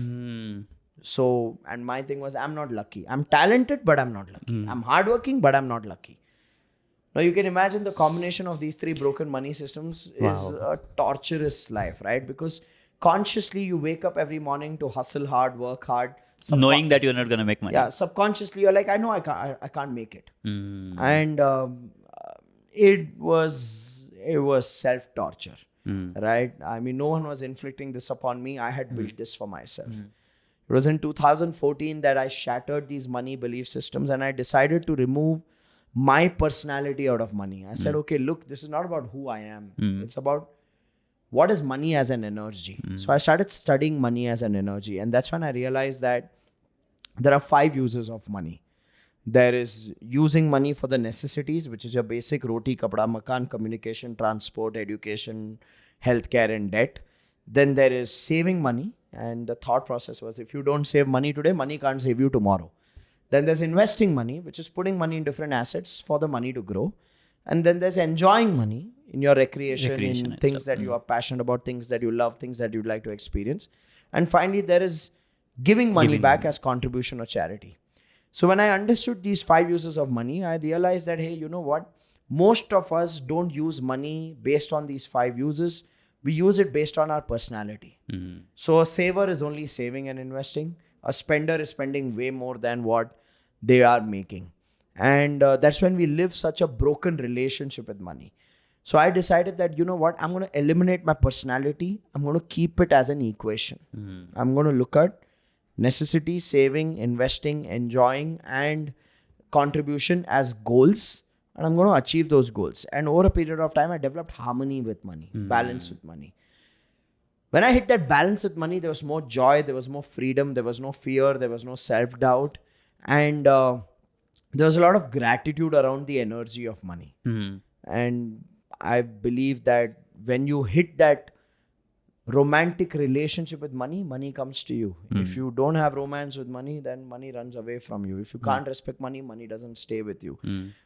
So, and my thing was, I'm not lucky. I'm talented, but I'm not lucky. I'm hardworking, but I'm not lucky. Now, you can imagine the combination of these 3 broken money systems is a torturous life, right? Because consciously you wake up every morning to hustle hard, work hard. Knowing that you're not going to make money. Yeah, subconsciously you're like, I know I can't make it. And it was self-torture, right? I mean, no one was inflicting this upon me. I had built this for myself. It was in 2014 that I shattered these money belief systems and I decided to remove my personality out of money. I said, okay, look, this is not about who I am. It's about what is money as an energy. So I started studying money as an energy. And that's when I realized that there are 5 uses of money. There is using money for the necessities, which is your basic roti, kapda, makan, communication, transport, education, healthcare, and debt. Then there is saving money. And the thought process was, if you don't save money today, money can't save you tomorrow. Then there's investing money, which is putting money in different assets for the money to grow. And then there's enjoying money in your recreation in things that you are passionate about, things that you love, things that you'd like to experience. And finally, there is giving money back as contribution or charity. So when I understood these 5 uses of money, I realized that, hey, you know what? Most of us don't use money based on these 5 uses. We use it based on our personality. So a saver is only saving and investing. A spender is spending way more than what they are making. And that's when we live such a broken relationship with money. So I decided that, you know what, I'm going to eliminate my personality. I'm going to keep it as an equation. I'm going to look at necessity, saving, investing, enjoying, and contribution as goals. And I'm going to achieve those goals. And over a period of time, I developed harmony with money, balance with money. When I hit that balance with money, there was more joy, there was more freedom, there was no fear, there was no self-doubt. And there was a lot of gratitude around the energy of money. And I believe that when you hit that romantic relationship with money, money comes to you. If you don't have romance with money, then money runs away from you. If you can't respect money, money doesn't stay with you.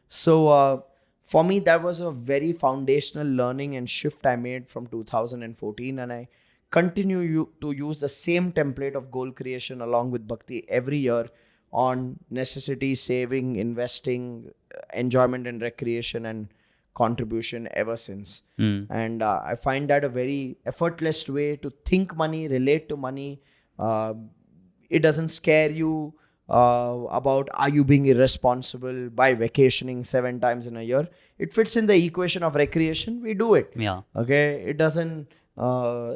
So for me, that was a very foundational learning and shift I made from 2014. And I continue to use the same template of goal creation along with Bhakti every year on necessity, saving, investing, enjoyment and recreation, and contribution ever since. And I find that a very effortless way to think money, relate to money. It doesn't scare you about are you being irresponsible by vacationing 7 times in a year. It fits in the equation of recreation. We do it. Okay. It doesn't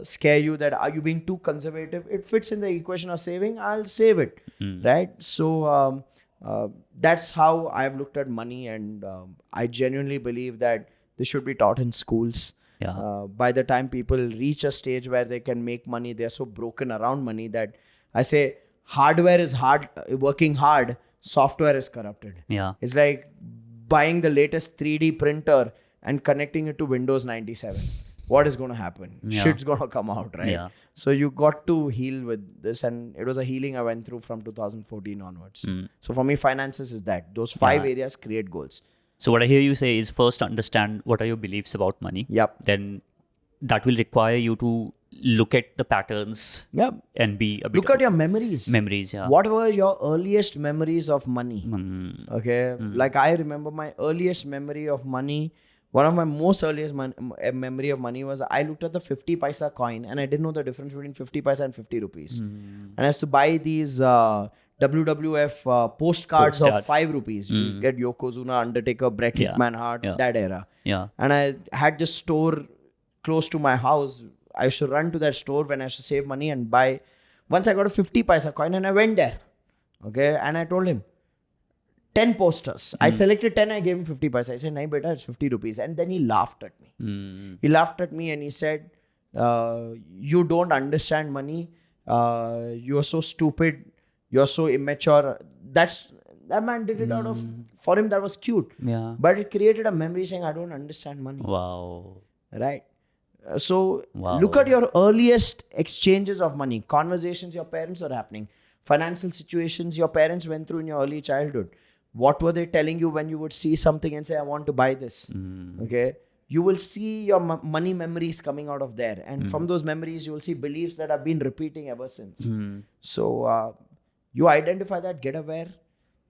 scare you that are you being too conservative. It fits in the equation of saving. I'll save it. Right. So that's how I've looked at money, and I genuinely believe that this should be taught in schools. By the time people reach a stage where they can make money, they're so broken around money that I say hardware is working hard, software is corrupted. It's like buying the latest 3D printer and connecting it to Windows 97. What is going to happen? Shit's going to come out, right? So you got to heal with this, and it was a healing I went through from 2014 onwards. So for me, finances is that. Those 5 areas create goals. So what I hear you say is first understand what are your beliefs about money. Then that will require you to look at the patterns and be a bit... Look at your memories. What were your earliest memories of money? Okay. Like I remember my earliest memory of money. One of my most earliest memory of money was I looked at the 50 paisa coin and I didn't know the difference between 50 paisa and 50 rupees. And I used to buy these WWF postcards of 5 rupees. You get Yokozuna, Undertaker, Bret Hitman Hart, that era. And I had this store close to my house. I used to run to that store when I used to save money and buy. Once I got a 50 paisa coin and I went there. Okay. And I told him, 10 posters. I selected 10, I gave him 50 paisa. I said, nahi beta, it's 50 rupees. And then he laughed at me. He laughed at me and he said, you don't understand money. You're so stupid. You're so immature. That man did it out of, for him that was cute. But it created a memory saying, I don't understand money. Right? So look at your earliest exchanges of money, conversations your parents are happening, financial situations your parents went through in your early childhood. What were they telling you when you would see something and say, I want to buy this? Okay. You will see your money memories coming out of there. And from those memories, you will see beliefs that have been repeating ever since. So you identify that, get aware.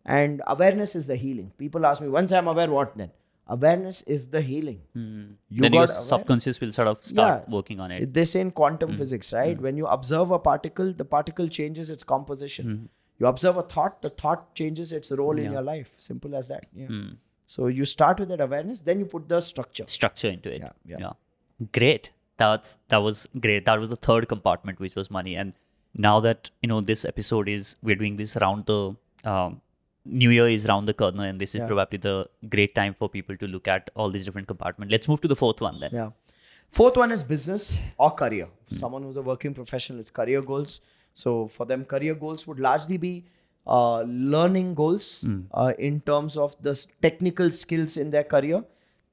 And awareness is the healing. People ask me, once I'm aware, what then? Awareness is the healing. Then your subconscious will sort of start working on it. They say in quantum physics, right? When you observe a particle, the particle changes its composition. You observe a thought, the thought changes its role in your life. Simple as that. So you start with that awareness, then you put the structure into it. Great. That was great. That was the third compartment, which was money. And now that this episode we're doing this around the New Year is around the corner, and this is probably the great time for people to look at all these different compartments. Let's move to the fourth one then. Fourth one is business or career. Someone who's a working professional, it's career goals. So for them, career goals would largely be learning goals in terms of the technical skills in their career,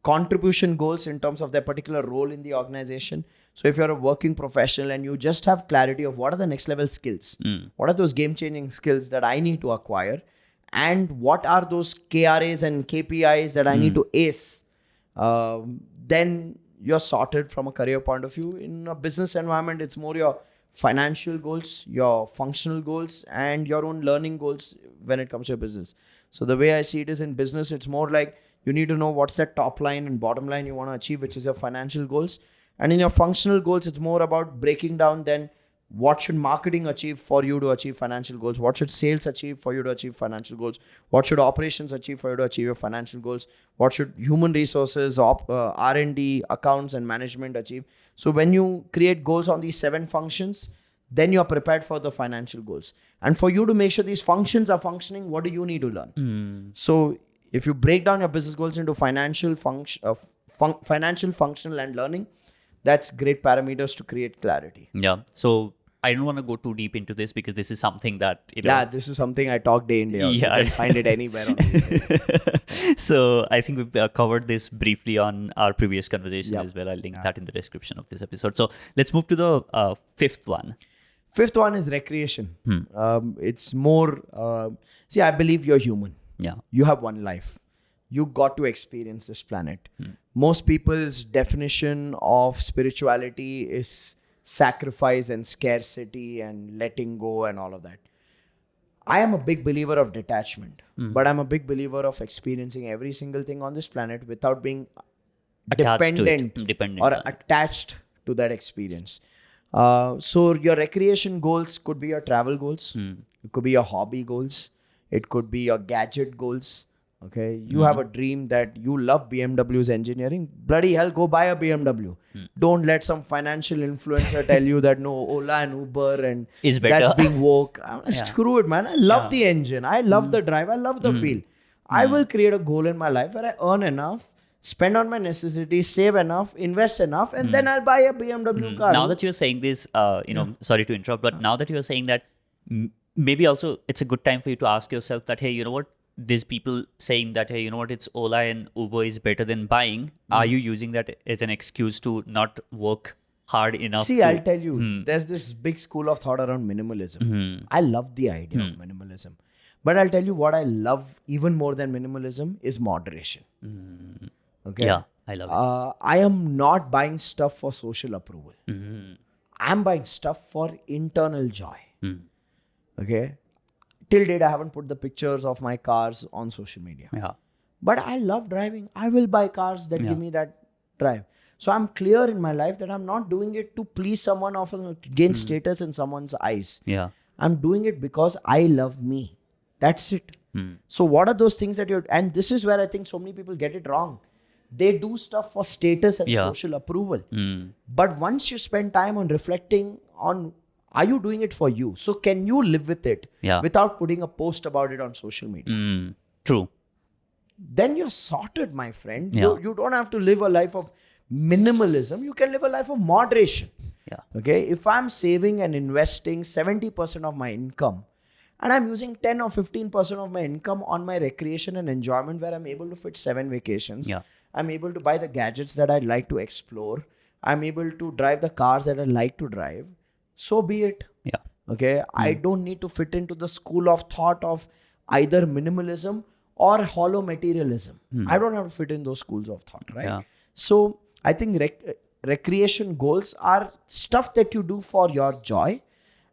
contribution goals in terms of their particular role in the organization. So if you're a working professional and you just have clarity of what are the next level skills, what are those game-changing skills that I need to acquire, and what are those KRAs and KPIs that I need to ace, then you're sorted from a career point of view. In a business environment, it's more your financial goals, your functional goals, and your own learning goals when it comes to your business. So the way I see it is in business, it's more like you need to know what's that top line and bottom line you want to achieve, which is your financial goals. And in your functional goals, it's more about breaking down then What should marketing achieve for you to achieve financial goals? What should sales achieve for you to achieve financial goals? What should operations achieve for you to achieve your financial goals? What should human resources, R&D, accounts and management achieve? So when you create goals on these 7 functions, then you're prepared for the financial goals. And for you to make sure these functions are functioning, what do you need to learn? So if you break down your business goals into financial, functional and learning, that's great parameters to create clarity. Yeah. So I don't want to go too deep into this because this is something that, you know. Yeah, this is something I talk day in, day out. Yeah. You can find it anywhere on YouTube. So I think we've covered this briefly on our previous conversation as well. I'll link that in the description of this episode. So let's move to the 5th one. 5th one is recreation. It's more, see, I believe you're human. Yeah. You have one life. You got to experience this planet. Most people's definition of spirituality is sacrifice and scarcity and letting go and all of that. I am a big believer of detachment, but I'm a big believer of experiencing every single thing on this planet without being dependent or attached to that experience. So your recreation goals could be your travel goals. It could be your hobby goals. It could be your gadget goals. Okay, you have a dream that you love BMW's engineering. Bloody hell, go buy a BMW. Don't let some financial influencer tell you that no, Ola and Uber and is better. That's being woke. Screw it, man. I love the engine. I love the drive. I love the feel. I will create a goal in my life where I earn enough, spend on my necessities, save enough, invest enough, and then I'll buy a BMW car. Now that you're saying this, sorry to interrupt, but now that you're saying that, maybe also it's a good time for you to ask yourself that, hey, you know what? There's people saying that, hey, you know what, it's Ola and Uber is better than buying. Are you using that as an excuse to not work hard enough? See, I'll tell you, there's this big school of thought around minimalism. I love the idea of minimalism. But I'll tell you what I love even more than minimalism is moderation. Okay? Yeah, I love it. I am not buying stuff for social approval. I'm buying stuff for internal joy. Okay? Till date, I haven't put the pictures of my cars on social media. Yeah. But I love driving. I will buy cars that give me that drive. So I'm clear in my life that I'm not doing it to please someone or gain status in someone's eyes. Yeah. I'm doing it because I love me. That's it. So what are those things that you're... And this is where I think so many people get it wrong. They do stuff for status and social approval. But once you spend time on reflecting on... Are you doing it for you? So can you live with it without putting a post about it on social media? True. Then you're sorted, my friend. You don't have to live a life of minimalism. You can live a life of moderation. Yeah. Okay. If I'm saving and investing 70% of my income and I'm using 10 or 15% of my income on my recreation and enjoyment where I'm able to fit 7 vacations. Yeah. I'm able to buy the gadgets that I'd like to explore. I'm able to drive the cars that I like to drive. So be it. Yeah. Okay. I don't need to fit into the school of thought of either minimalism or hollow materialism. I don't have to fit in those schools of thought, right? Yeah. So I think recreation goals are stuff that you do for your joy.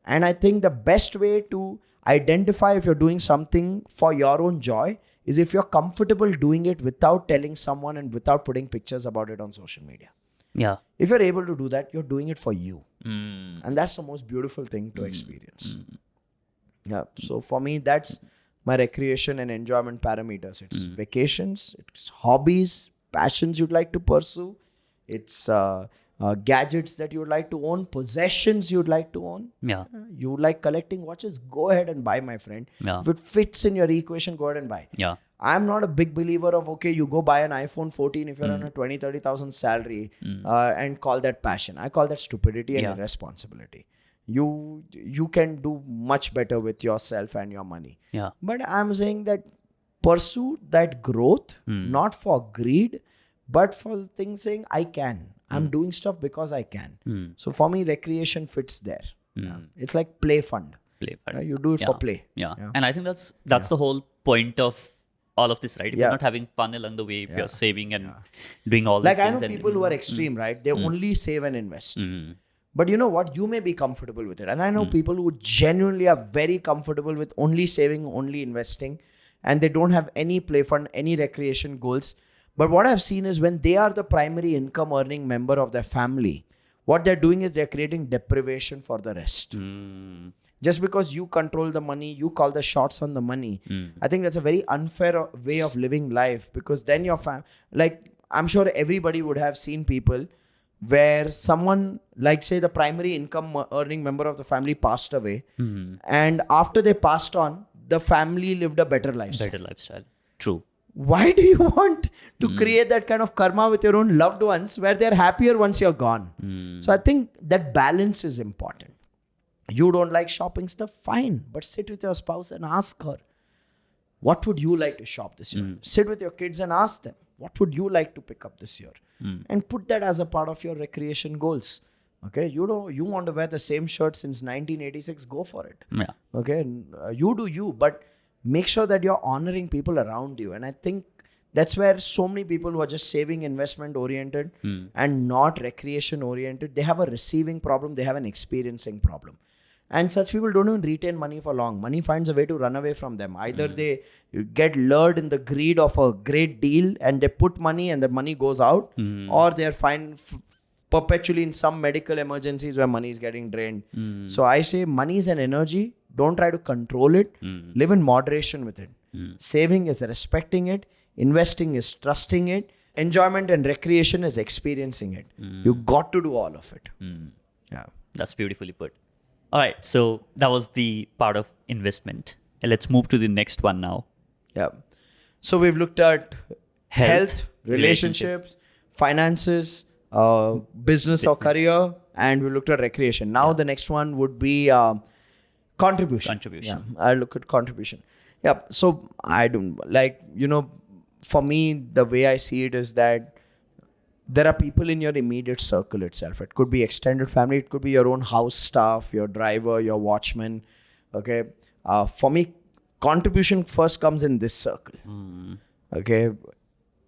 And I think the best way to identify if you're doing something for your own joy is if you're comfortable doing it without telling someone and without putting pictures about it on social media. Yeah. If you're able to do that, you're doing it for you. And that's the most beautiful thing to experience. Yeah. So for me, that's my recreation and enjoyment parameters. It's vacations, it's hobbies, passions you'd like to pursue. It's gadgets that you'd like to own, possessions you'd like to own. Yeah. You like collecting watches, go ahead and buy, my friend. Yeah. If it fits in your equation, go ahead and buy. Yeah. I'm not a big believer of, okay, you go buy an iPhone 14 if you're on a 20,000-30,000 salary and call that passion. I call that stupidity and irresponsibility. You can do much better with yourself and your money. Yeah. But I'm saying that pursue that growth, not for greed, but for the thing saying, I can. I'm doing stuff because I can. So for me, recreation fits there. It's like play fund. Play fund. You do it for play. Yeah. And I think that's the whole point of all of this, right? If you're not having fun along the way, if you're saving and doing all these like things. I know people who are extreme, right? They only save and invest. But you know what? You may be comfortable with it. And I know people who genuinely are very comfortable with only saving, only investing, and they don't have any play fund, any recreation goals. But what I've seen is when they are the primary income earning member of their family, what they're doing is they're creating deprivation for the rest. Just because you control the money, you call the shots on the money. I think that's a very unfair way of living life, because then your like, I'm sure everybody would have seen people where someone, like say the primary income earning member of the family passed away, and after they passed on, the family lived a better lifestyle. Better lifestyle. True. Why do you want to create that kind of karma with your own loved ones where they're happier once you're gone? So I think that balance is important. You don't like shopping stuff, fine, but sit with your spouse and ask her, what would you like to shop this year? Sit with your kids and ask them, what would you like to pick up this year? And put that as a part of your recreation goals. Okay, you want to wear the same shirt since 1986, go for it. Yeah. Okay, you do you, but make sure that you're honoring people around you. And I think that's where so many people who are just saving, investment oriented and not recreation oriented, they have a receiving problem, they have an experiencing problem. And such people don't even retain money for long. Money finds a way to run away from them. Either they get lured in the greed of a great deal and they put money and the money goes out, or they're fine perpetually in some medical emergencies where money is getting drained. So I say money is an energy. Don't try to control it. Live in moderation with it. Saving is respecting it. Investing is trusting it. Enjoyment and recreation is experiencing it. You got to do all of it. Yeah. That's beautifully put. All right. So that was the part of investment. Let's move to the next one now. Yeah. So we've looked at health, relationships, finances, business or career, and we looked at recreation. Now the next one would be contribution. Yeah, I look at contribution. Yeah. So I don't like, for me, the way I see it is that there are people in your immediate circle itself. It could be extended family. It could be your own house staff, your driver, your watchman. Okay. For me, contribution first comes in this circle. Okay.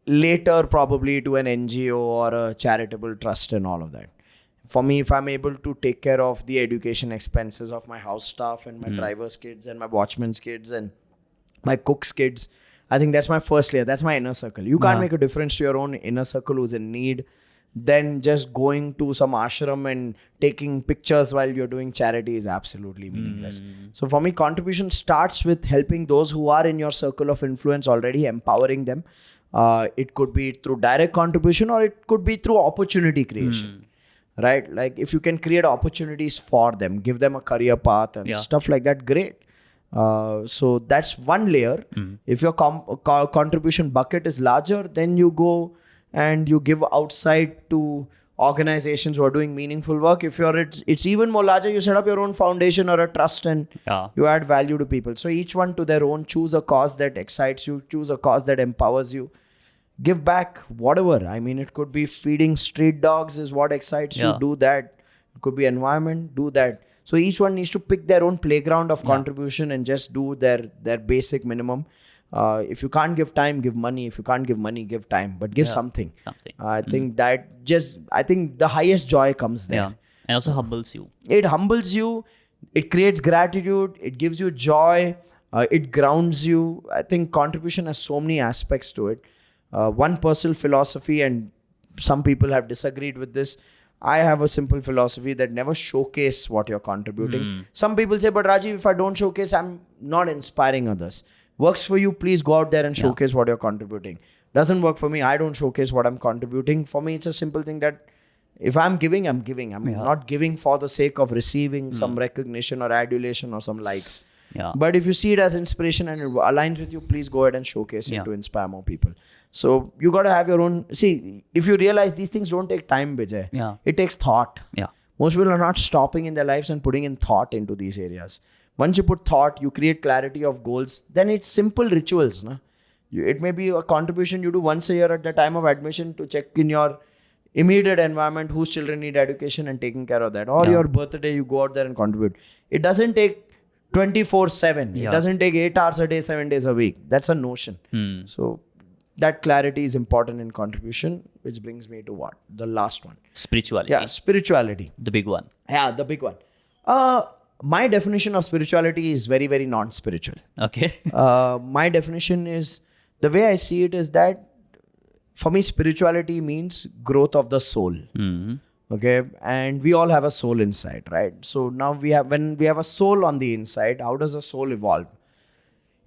Later, probably to an NGO or a charitable trust and all of that. For me, if I'm able to take care of the education expenses of my house staff and my driver's kids and my watchman's kids and my cook's kids, I think that's my first layer. That's my inner circle. You can't make a difference to your own inner circle who's in need than just going to some ashram and taking pictures while you're doing charity is absolutely meaningless. So for me, contribution starts with helping those who are in your circle of influence already, empowering them. It could be through direct contribution or it could be through opportunity creation. Right? Like if you can create opportunities for them, give them a career path and stuff like that, great. So that's one layer. If your contribution bucket is larger, then you go and you give outside to organizations who are doing meaningful work. If it's even more larger, you set up your own foundation or a trust and you add value to people. So each one to their own, choose a cause that excites you, choose a cause that empowers you. Give back, whatever. I mean, it could be feeding street dogs is what excites you. Do that. It could be environment. Do that. So each one needs to pick their own playground of contribution and just do their basic minimum. If you can't give time, give money. If you can't give money, give time. But give something. I think I think the highest joy comes there. Yeah. And also humbles you. It humbles you. It creates gratitude. It gives you joy. It grounds you. I think contribution has so many aspects to it. One personal philosophy, and some people have disagreed with this. I have a simple philosophy that never showcase what you're contributing. Some people say, but Rajiv, if I don't showcase, I'm not inspiring others. Works for you, please go out there and showcase what you're contributing. Doesn't work for me, I don't showcase what I'm contributing. For me, it's a simple thing that if I'm giving, I'm giving. I'm not giving for the sake of receiving some recognition or adulation or some likes. But if you see it as inspiration and it aligns with you, please go ahead and showcase it to inspire more people. So you got to have your own. See, if you realize these things don't take time, Bijay, it takes thought. Most people are not stopping in their lives and putting in thought into these areas. Once you put thought, you create clarity of goals, then it's simple rituals. No? It may be a contribution you do once a year at the time of admission to check in your immediate environment whose children need education and taking care of that. Or your birthday, you go out there and contribute. It doesn't take 24/7. It doesn't take 8 hours a day, 7 days a week. That's a notion. So that clarity is important in contribution, which brings me to what? The last one. Spirituality. Yeah, spirituality. The big one. Yeah, the big one. My definition of spirituality is very, very non-spiritual. Okay. My definition is, the way I see it is that for me, spirituality means growth of the soul. Okay, and we all have a soul inside, right? So now when we have a soul on the inside, how does the soul evolve?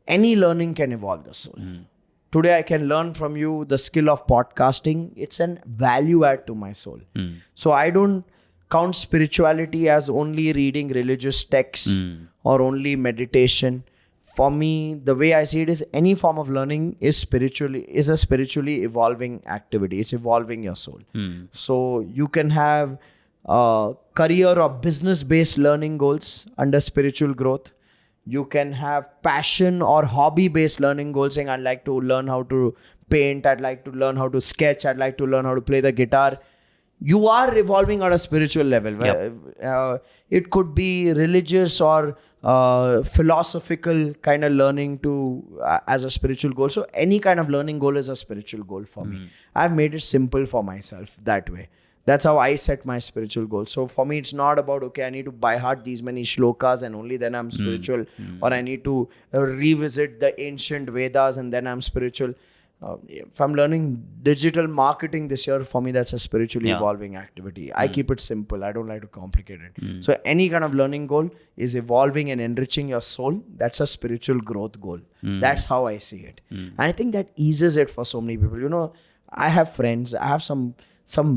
Any learning can evolve the soul. Today I can learn from you the skill of podcasting. It's an value add to my soul. So I don't count spirituality as only reading religious texts or only meditation. For me, the way I see it is any form of learning is a spiritually evolving activity. It's evolving your soul. So you can have career or business based learning goals under spiritual growth. You can have passion or hobby based learning goals, saying I'd like to learn how to paint, I'd like to learn how to sketch, I'd like to learn how to play the guitar. You are evolving at a spiritual level. It could be religious or philosophical kind of learning to as a spiritual goal. So any kind of learning goal is a spiritual goal for me. I've made it simple for myself that way. That's how I set my spiritual goals. So for me, it's not about, okay, I need to by heart these many shlokas and only then I'm spiritual, or I need to revisit the ancient Vedas and then I'm spiritual. If I'm learning digital marketing this year, for me, that's a spiritually evolving activity. I keep it simple. I don't like to complicate it. So any kind of learning goal is evolving and enriching your soul. That's a spiritual growth goal. That's how I see it. And I think that eases it for so many people. You know, I have friends. I have some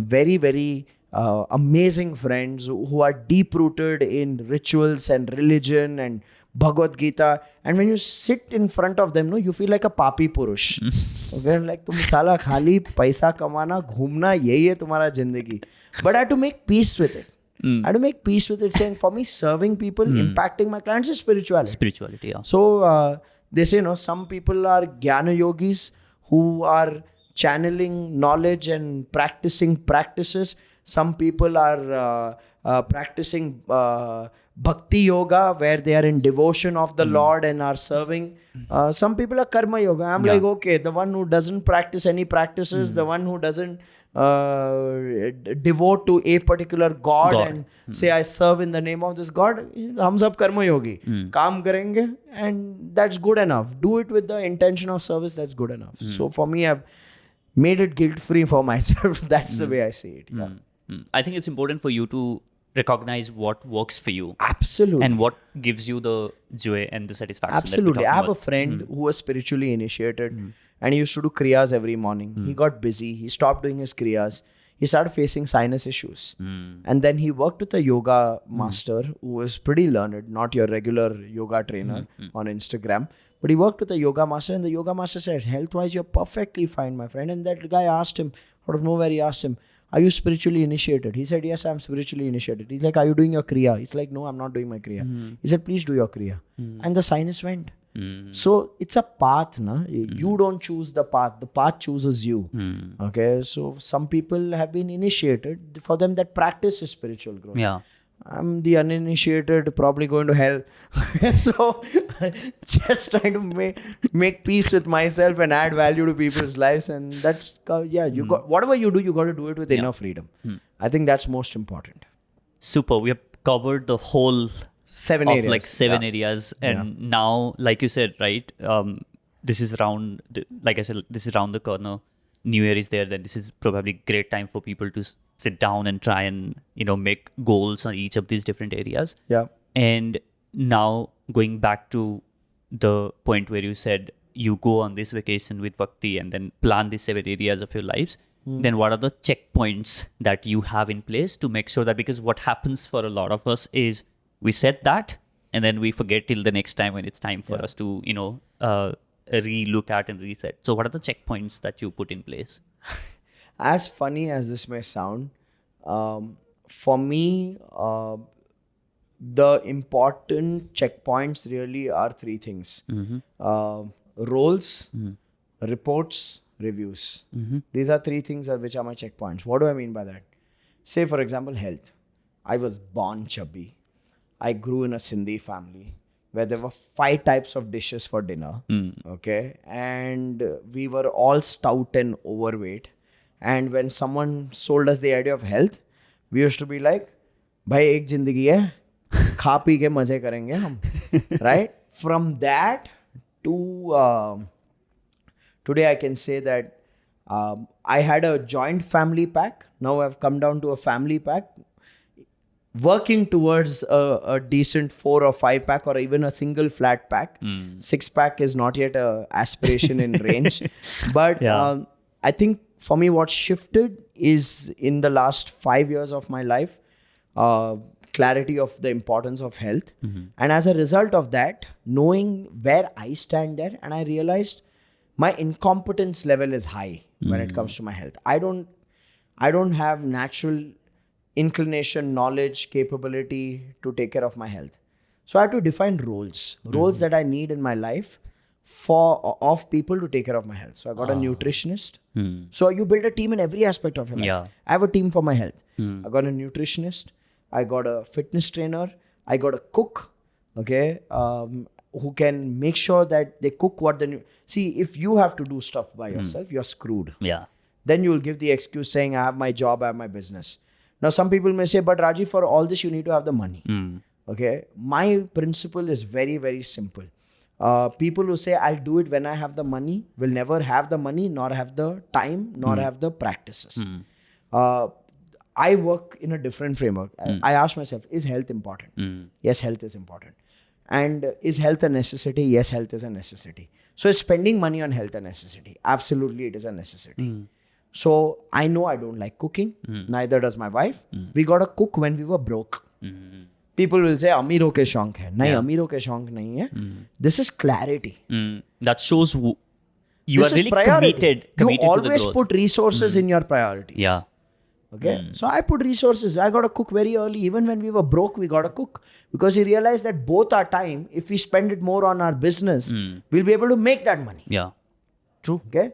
very, very amazing friends who are deep rooted in rituals and religion and Bhagavad Gita, and when you sit in front of them, no, you feel like a papi purush. Okay, like tum sala khali paisa kamana, ghumna, yehi hai tumhara zindagi. But I had to make peace with it. I had to make peace with it, saying for me, serving people, impacting my clients is spirituality. Spirituality, yeah. So they say, some people are jnana yogis who are channeling knowledge and practicing practices. Some people are practicing Bhakti yoga, where they are in devotion of the Lord and are serving. Some people are karma yoga. I'm like, okay, the one who doesn't practice any practices, the one who doesn't devote to a particular God and say, I serve in the name of this God, hum sab karma yogi. Kaam karenge, and that's good enough. Do it with the intention of service, that's good enough. So for me, I've made it guilt-free for myself. That's the way I see it. Yeah. I think it's important for you to recognize what works for you. Absolutely. And what gives you the joy and the satisfaction. Absolutely. I have a friend who was spiritually initiated and he used to do kriyas every morning. He got busy. He stopped doing his kriyas. He started facing sinus issues. And then he worked with a yoga master who was pretty learned, not your regular yoga trainer on Instagram. But he worked with a yoga master, and the yoga master said, health-wise, you're perfectly fine, my friend. And that guy asked him, out of nowhere, he asked him, are you spiritually initiated? He said, yes, I'm spiritually initiated. He's like, are you doing your kriya? He's like, no, I'm not doing my kriya. He said, please do your kriya. And the sinus went. So it's a path, na? You don't choose the path chooses you. Okay, so some people have been initiated. For them, that practice is spiritual growth. Yeah. I'm the uninitiated, probably going to hell. So just trying to make peace with myself and add value to people's lives. And that's, you got, whatever you do, you got to do it with inner freedom. I think that's most important. Super. We have covered the whole 7 of areas. like 7 areas. And now, like you said, right, this is around, like I said, this is around the corner. New Year is there, then this is probably great time for people to sit down and try and, make goals on each of these different areas. Yeah. And now going back to the point where you said you go on this vacation with Bhakti and then plan these 7 areas of your lives, then what are the checkpoints that you have in place to make sure that, because what happens for a lot of us is we set that and then we forget till the next time when it's time for us to, re-look at and reset. So what are the checkpoints that you put in place? As funny as this may sound, for me, the important checkpoints really are 3 things. Roles, reports, reviews. These are 3 things which are my checkpoints. What do I mean by that? Say, for example, health. I was born chubby. I grew in a Sindhi family where there were 5 types of dishes for dinner. Okay. And we were all stout and overweight. And when someone sold us the idea of health, we used to be like, bhai, ek zindagi hai, kha pi ke maze karenge hum. Right? From that to today, I can say that I had a joint family pack. Now I've come down to a family pack. Working towards a decent 4 or 5 pack or even a single flat pack. 6 pack is not yet a aspiration in range. But I think for me what shifted is in the last 5 years of my life, clarity of the importance of health. And as a result of that, knowing where I stand there, and I realized my incompetence level is high when it comes to my health. I don't have natural inclination, knowledge, capability to take care of my health. So I had to define roles that I need in my life of people to take care of my health. So I got a nutritionist. So you build a team in every aspect of your life. Yeah. I have a team for my health. I got a nutritionist. I got a fitness trainer. I got a cook. Okay. Who can make sure that they cook what see, if you have to do stuff by yourself, you're screwed. Yeah. Then you will give the excuse saying, I have my job, I have my business. Now, some people may say, but Rajiv, for all this, you need to have the money. Okay. My principle is very, very simple. People who say, I'll do it when I have the money, will never have the money, nor have the time, nor have the practices. I work in a different framework. I ask myself, is health important? Yes, health is important. And is health a necessity? Yes, health is a necessity. So is spending money on health a necessity? Absolutely, it is a necessity. So I know I don't like cooking. Neither does my wife. We got to cook when we were broke. People will say, Amiro ke shaunk hai. Nahi, Amiro ke shaunk nahi hai. This is clarity. That shows you This are really is priority. committed You to the always growth. put resources in your priorities. Yeah. Okay. So I put resources. I got to cook very early. Even when we were broke, we got to cook. Because we realized that both our time, if we spend it more on our business, we'll be able to make that money. Yeah. True. Okay.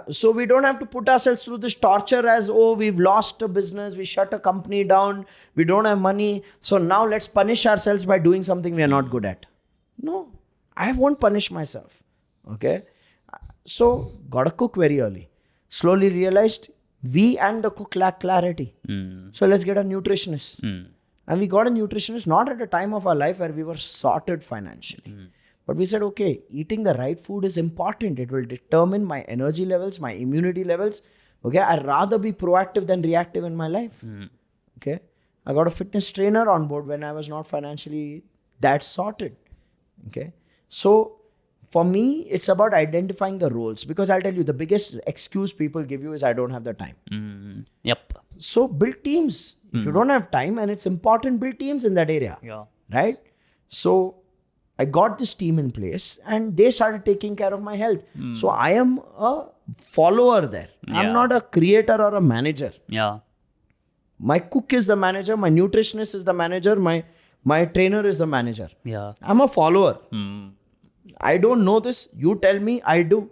So we don't have to put ourselves through this torture as, we've lost a business, we shut a company down, we don't have money. So now let's punish ourselves by doing something we are not good at. No, I won't punish myself. Okay. So gotta cook very early. Slowly realized we and the cook lack clarity. So let's get a nutritionist. And we got a nutritionist not at a time of our life where we were sorted financially. But we said, okay, eating the right food is important. It will determine my energy levels, my immunity levels. Okay, I'd rather be proactive than reactive in my life. Okay, I got a fitness trainer on board when I was not financially that sorted. Okay, so for me, it's about identifying the roles. Because I'll tell you, the biggest excuse people give you is, I don't have the time. Yep. So build teams. If you don't have time and it's important, build teams in that area. Yeah. Right? So I got this team in place and they started taking care of my health. So I am a follower there. I'm not a creator or a manager. Yeah. My cook is the manager. My nutritionist is the manager. My trainer is the manager. Yeah. I'm a follower. I don't know this. You tell me, I do.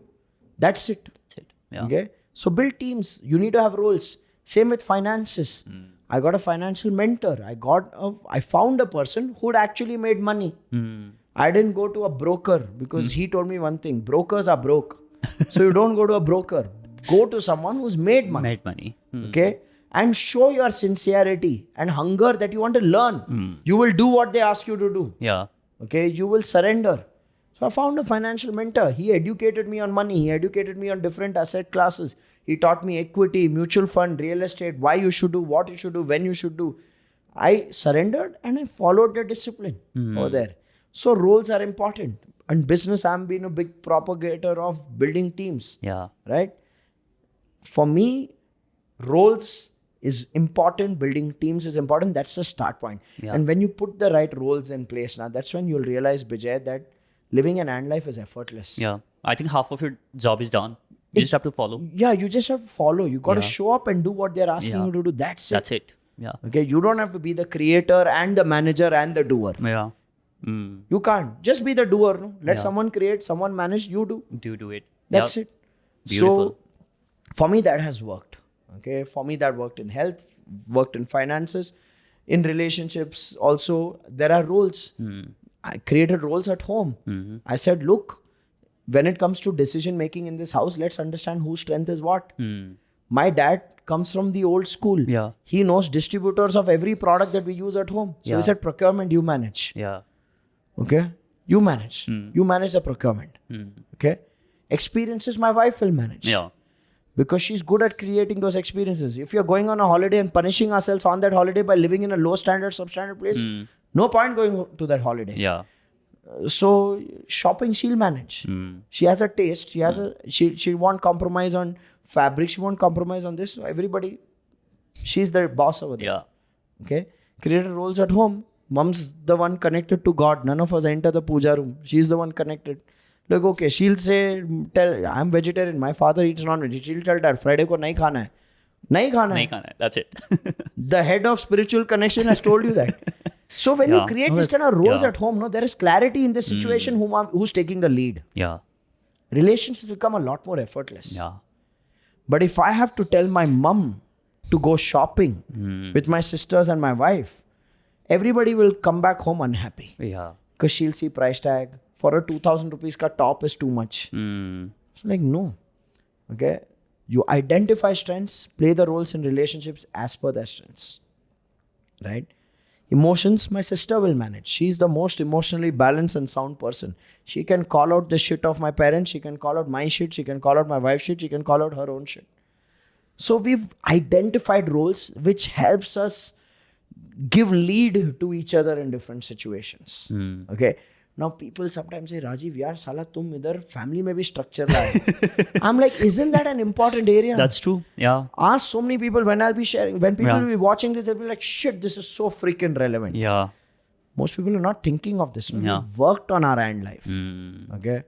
That's it. That's it. Yeah. Okay. So build teams. You need to have roles. Same with finances. I got a financial mentor. I found a person who'd actually made money. I didn't go to a broker because he told me one thing: brokers are broke. So you don't go to a broker. Go to someone who's made money. Made money. Okay. And show your sincerity and hunger that you want to learn. You will do what they ask you to do. Yeah. Okay. You will surrender. So I found a financial mentor. He educated me on money. He educated me on different asset classes. He taught me equity, mutual fund, real estate, why you should do, what you should do, when you should do. I surrendered and I followed the discipline over there. So roles are important. And business, I'm being a big propagator of building teams. Yeah. Right? For me, roles is important. Building teams is important. That's the start point. Yeah. And when you put the right roles in place, now that's when you'll realize, Bijay, that living an ant life is effortless. Yeah. I think half of your job is done. You just have to follow. Yeah, you just have to follow. You got to show up and do what they're asking you to do. That's it. That's it. Yeah. Okay, you don't have to be the creator and the manager and the doer. Yeah. You can't. Just be the doer. No? Let someone create, someone manage, you do. Do it. That's it. Beautiful. So, for me, that has worked. Okay, for me, that worked in health, worked in finances. In relationships, also, there are roles. I created roles at home. I said, look, when it comes to decision making in this house, let's understand whose strength is what. My dad comes from the old school. Yeah. He knows distributors of every product that we use at home. So he said, procurement, you manage. Yeah. Okay. You manage. You manage the procurement. Okay. Experiences, my wife will manage. Yeah. because she's good at creating those experiences. If you're going on a holiday and punishing ourselves on that holiday by living in a low standard, substandard place, no point going to that holiday. Yeah. So shopping, she'll manage. She has a taste. She won't compromise on fabric. She won't compromise on this. So everybody, she's the boss over there. Yeah. Okay. Created roles at home. Mom's the one connected to God. None of us enter the puja room. She's the one connected. Like, okay, she'll say, tell, I'm vegetarian. My father eats non-veg. She'll tell Dad, Friday ko nahi khana hai. Nahi khana hai. That's it. The head of spiritual connection has told you that. So when you create this kind of roles at home, there is clarity in the situation who's taking the lead. Yeah. Relationships become a lot more effortless. Yeah. But if I have to tell my mom to go shopping with my sisters and my wife, everybody will come back home unhappy. Yeah. Because she'll see price tag. For a 2,000 rupees ka top is too much. It's like, no. Okay. You identify strengths, play the roles in relationships as per their strengths. Right? Emotions, my sister will manage. She's the most emotionally balanced and sound person. She can call out the shit of my parents. She can call out my shit. She can call out my wife's shit. She can call out her own shit. So we've identified roles which helps us give lead to each other in different situations. Okay. Now people sometimes say, Rajiv, yaar, sala tum idhar family mein bhi structure laaye. I'm like, isn't that an important area? That's true. Yeah. Ask so many people when I'll be sharing, when people will be watching this, they'll be like, shit, this is so freaking relevant. Yeah. Most people are not thinking of this. We've worked on our end life. Okay.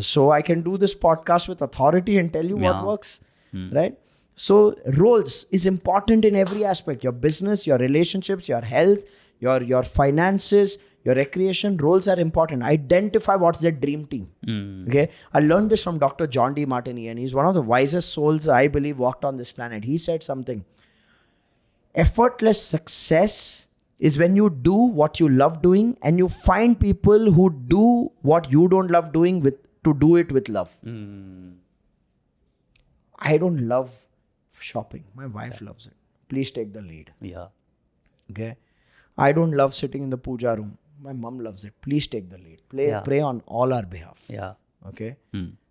So I can do this podcast with authority and tell you what works. Right? So roles is important in every aspect. Your business, your relationships, your health, your finances, your recreation. Roles are important. Identify what's their dream team. Okay. I learned this from Dr. John D. Martini, and he's one of the wisest souls I believe walked on this planet. He said something. Effortless success is when you do what you love doing and you find people who do what you don't love doing to do it with love. I don't love shopping. My wife loves it. Please take the lead. Yeah. Okay. I don't love sitting in the puja room. My mom loves it. Please take the lead. Pray on all our behalf. Yeah. Okay.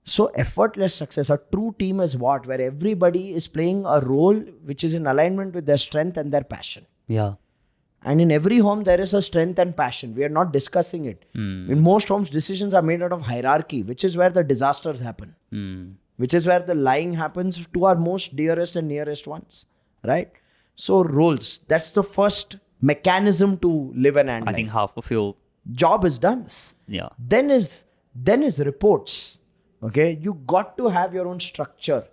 So effortless success, a true team is what? Where everybody is playing a role which is in alignment with their strength and their passion. Yeah. And in every home, there is a strength and passion. We are not discussing it. In most homes, decisions are made out of hierarchy, which is where the disasters happen. Which is where the lying happens to our most dearest and nearest ones. Right? So roles, that's the first mechanism to live an end life. I think half of your job is done. Yeah. Then is reports. Okay, you got to have your own structure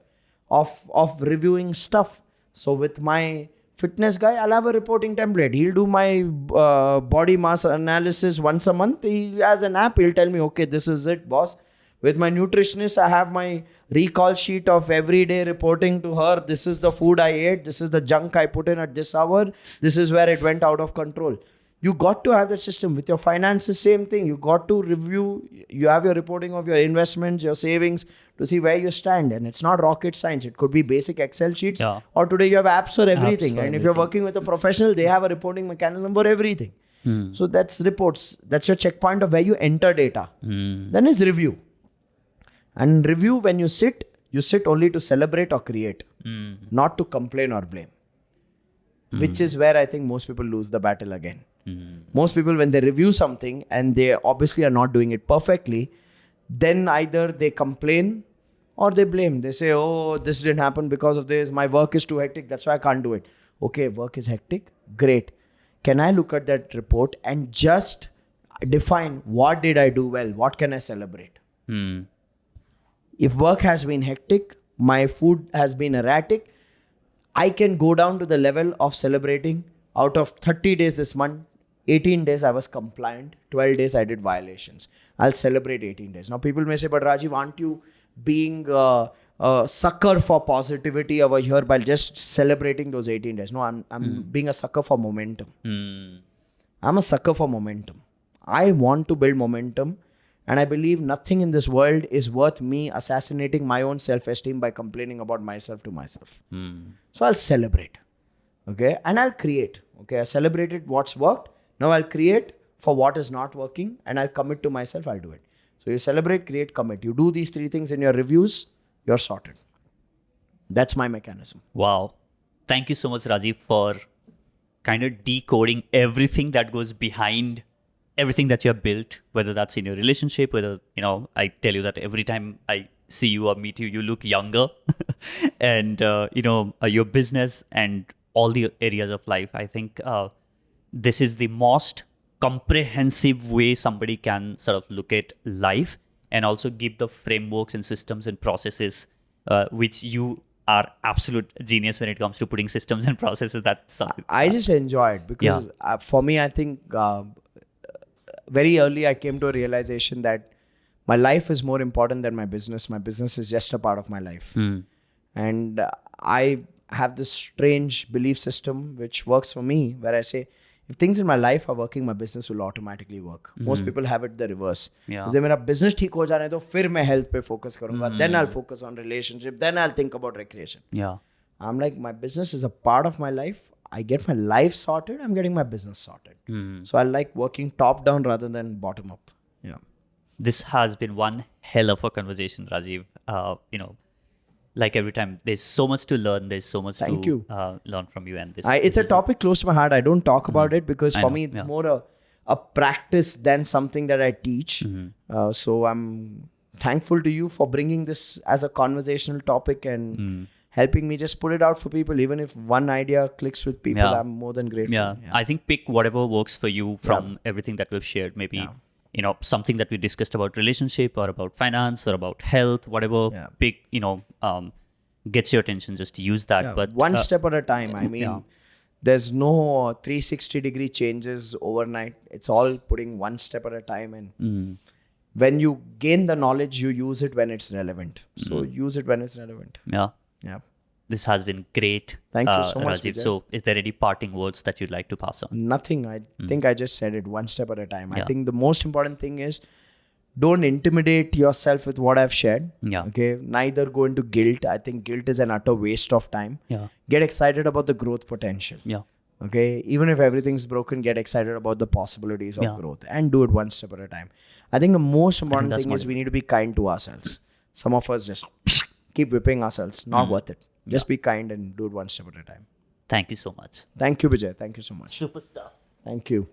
of reviewing stuff. So with my fitness guy, I'll have a reporting template. He'll do my body mass analysis once a month. He has an app. He'll tell me, okay, this is it, boss. With my nutritionist, I have my recall sheet of every day reporting to her. This is the food I ate. This is the junk I put in at this hour. This is where it went out of control. You got to have that system. With your finances, same thing. You got to review. You have your reporting of your investments, your savings to see where you stand. And it's not rocket science. It could be basic Excel sheets. Yeah. Or today you have apps for everything. Apps for and if you're working with a professional, they have a reporting mechanism for everything. So that's reports. That's your checkpoint of where you enter data. Then is review. And review, when you sit only to celebrate or create, not to complain or blame. Which is where I think most people lose the battle again. Most people, when they review something and they obviously are not doing it perfectly, then either they complain or they blame. They say, oh, this didn't happen because of this. My work is too hectic. That's why I can't do it. Okay, work is hectic. Great. Can I look at that report and just define what did I do well? What can I celebrate? If work has been hectic, my food has been erratic, I can go down to the level of celebrating. Out of 30 days this month, 18 days I was compliant, 12 days I did violations. I'll celebrate 18 days. Now people may say, but Rajiv, aren't you being a sucker for positivity over here by just celebrating those 18 days? No, I'm being a sucker for momentum. I'm a sucker for momentum. I want to build momentum. And I believe nothing in this world is worth me assassinating my own self-esteem by complaining about myself to myself. So I'll celebrate. Okay. And I'll create. Okay. I celebrated what's worked. Now I'll create for what is not working. And I'll commit to myself. I'll do it. So you celebrate, create, commit. You do these three things in your reviews, you're sorted. That's my mechanism. Wow. Thank you so much, Rajiv, for kind of decoding everything that goes behind everything that you have built, whether that's in your relationship, whether, I tell you that every time I see you or meet you, you look younger and, your business and all the areas of life. I think this is the most comprehensive way somebody can sort of look at life and also give the frameworks and systems and processes, which you are absolute genius when it comes to putting systems and processes. That's something I just enjoy it because for me, I think very early I came to a realization that my life is more important than my business. My business is just a part of my life. And I have this strange belief system which works for me, where I say, if things in my life are working, my business will automatically work. Most people have it the reverse. जब मेरा business ठीक हो जाने तो फिर मैं health पे focus करूँगा. Then I'll focus on relationship. Then I'll think about recreation. Yeah. I'm like, my business is a part of my life. I get my life sorted. I'm getting my business sorted. So I like working top down rather than bottom up. Yeah. This has been one hell of a conversation, Rajiv. Like every time, there's so much to learn. There's so much to learn from you. And it's a topic close to my heart. I don't talk about it because for me, it's more a practice than something that I teach. So I'm thankful to you for bringing this as a conversational topic and helping me just put it out for people. Even if one idea clicks with people, I'm more than grateful. Yeah. I think pick whatever works for you from everything that we've shared. Maybe something that we discussed about relationship or about finance or about health, whatever pick, gets your attention, just use that. But one step at a time. I mean, there's no 360-degree changes overnight. It's all putting one step at a time. And when you gain the knowledge, you use it when it's relevant. So use it when it's relevant. Yeah. This has been great. Thank you so much, Rajiv. Bijay. So is there any parting words that you'd like to pass on? Nothing. I think I just said it, one step at a time. I think the most important thing is don't intimidate yourself with what I've shared. Okay. Neither go into guilt. I think guilt is an utter waste of time. Get excited about the growth potential. Okay. Even if everything's broken, get excited about the possibilities of growth and do it one step at a time. I think the most important thing is we need to be kind to ourselves. Some of us just keep whipping ourselves. Not worth it. Just be kind and do it one step at a time. Thank you so much. Thank you, Bijay. Thank you so much. Superstar. Thank you.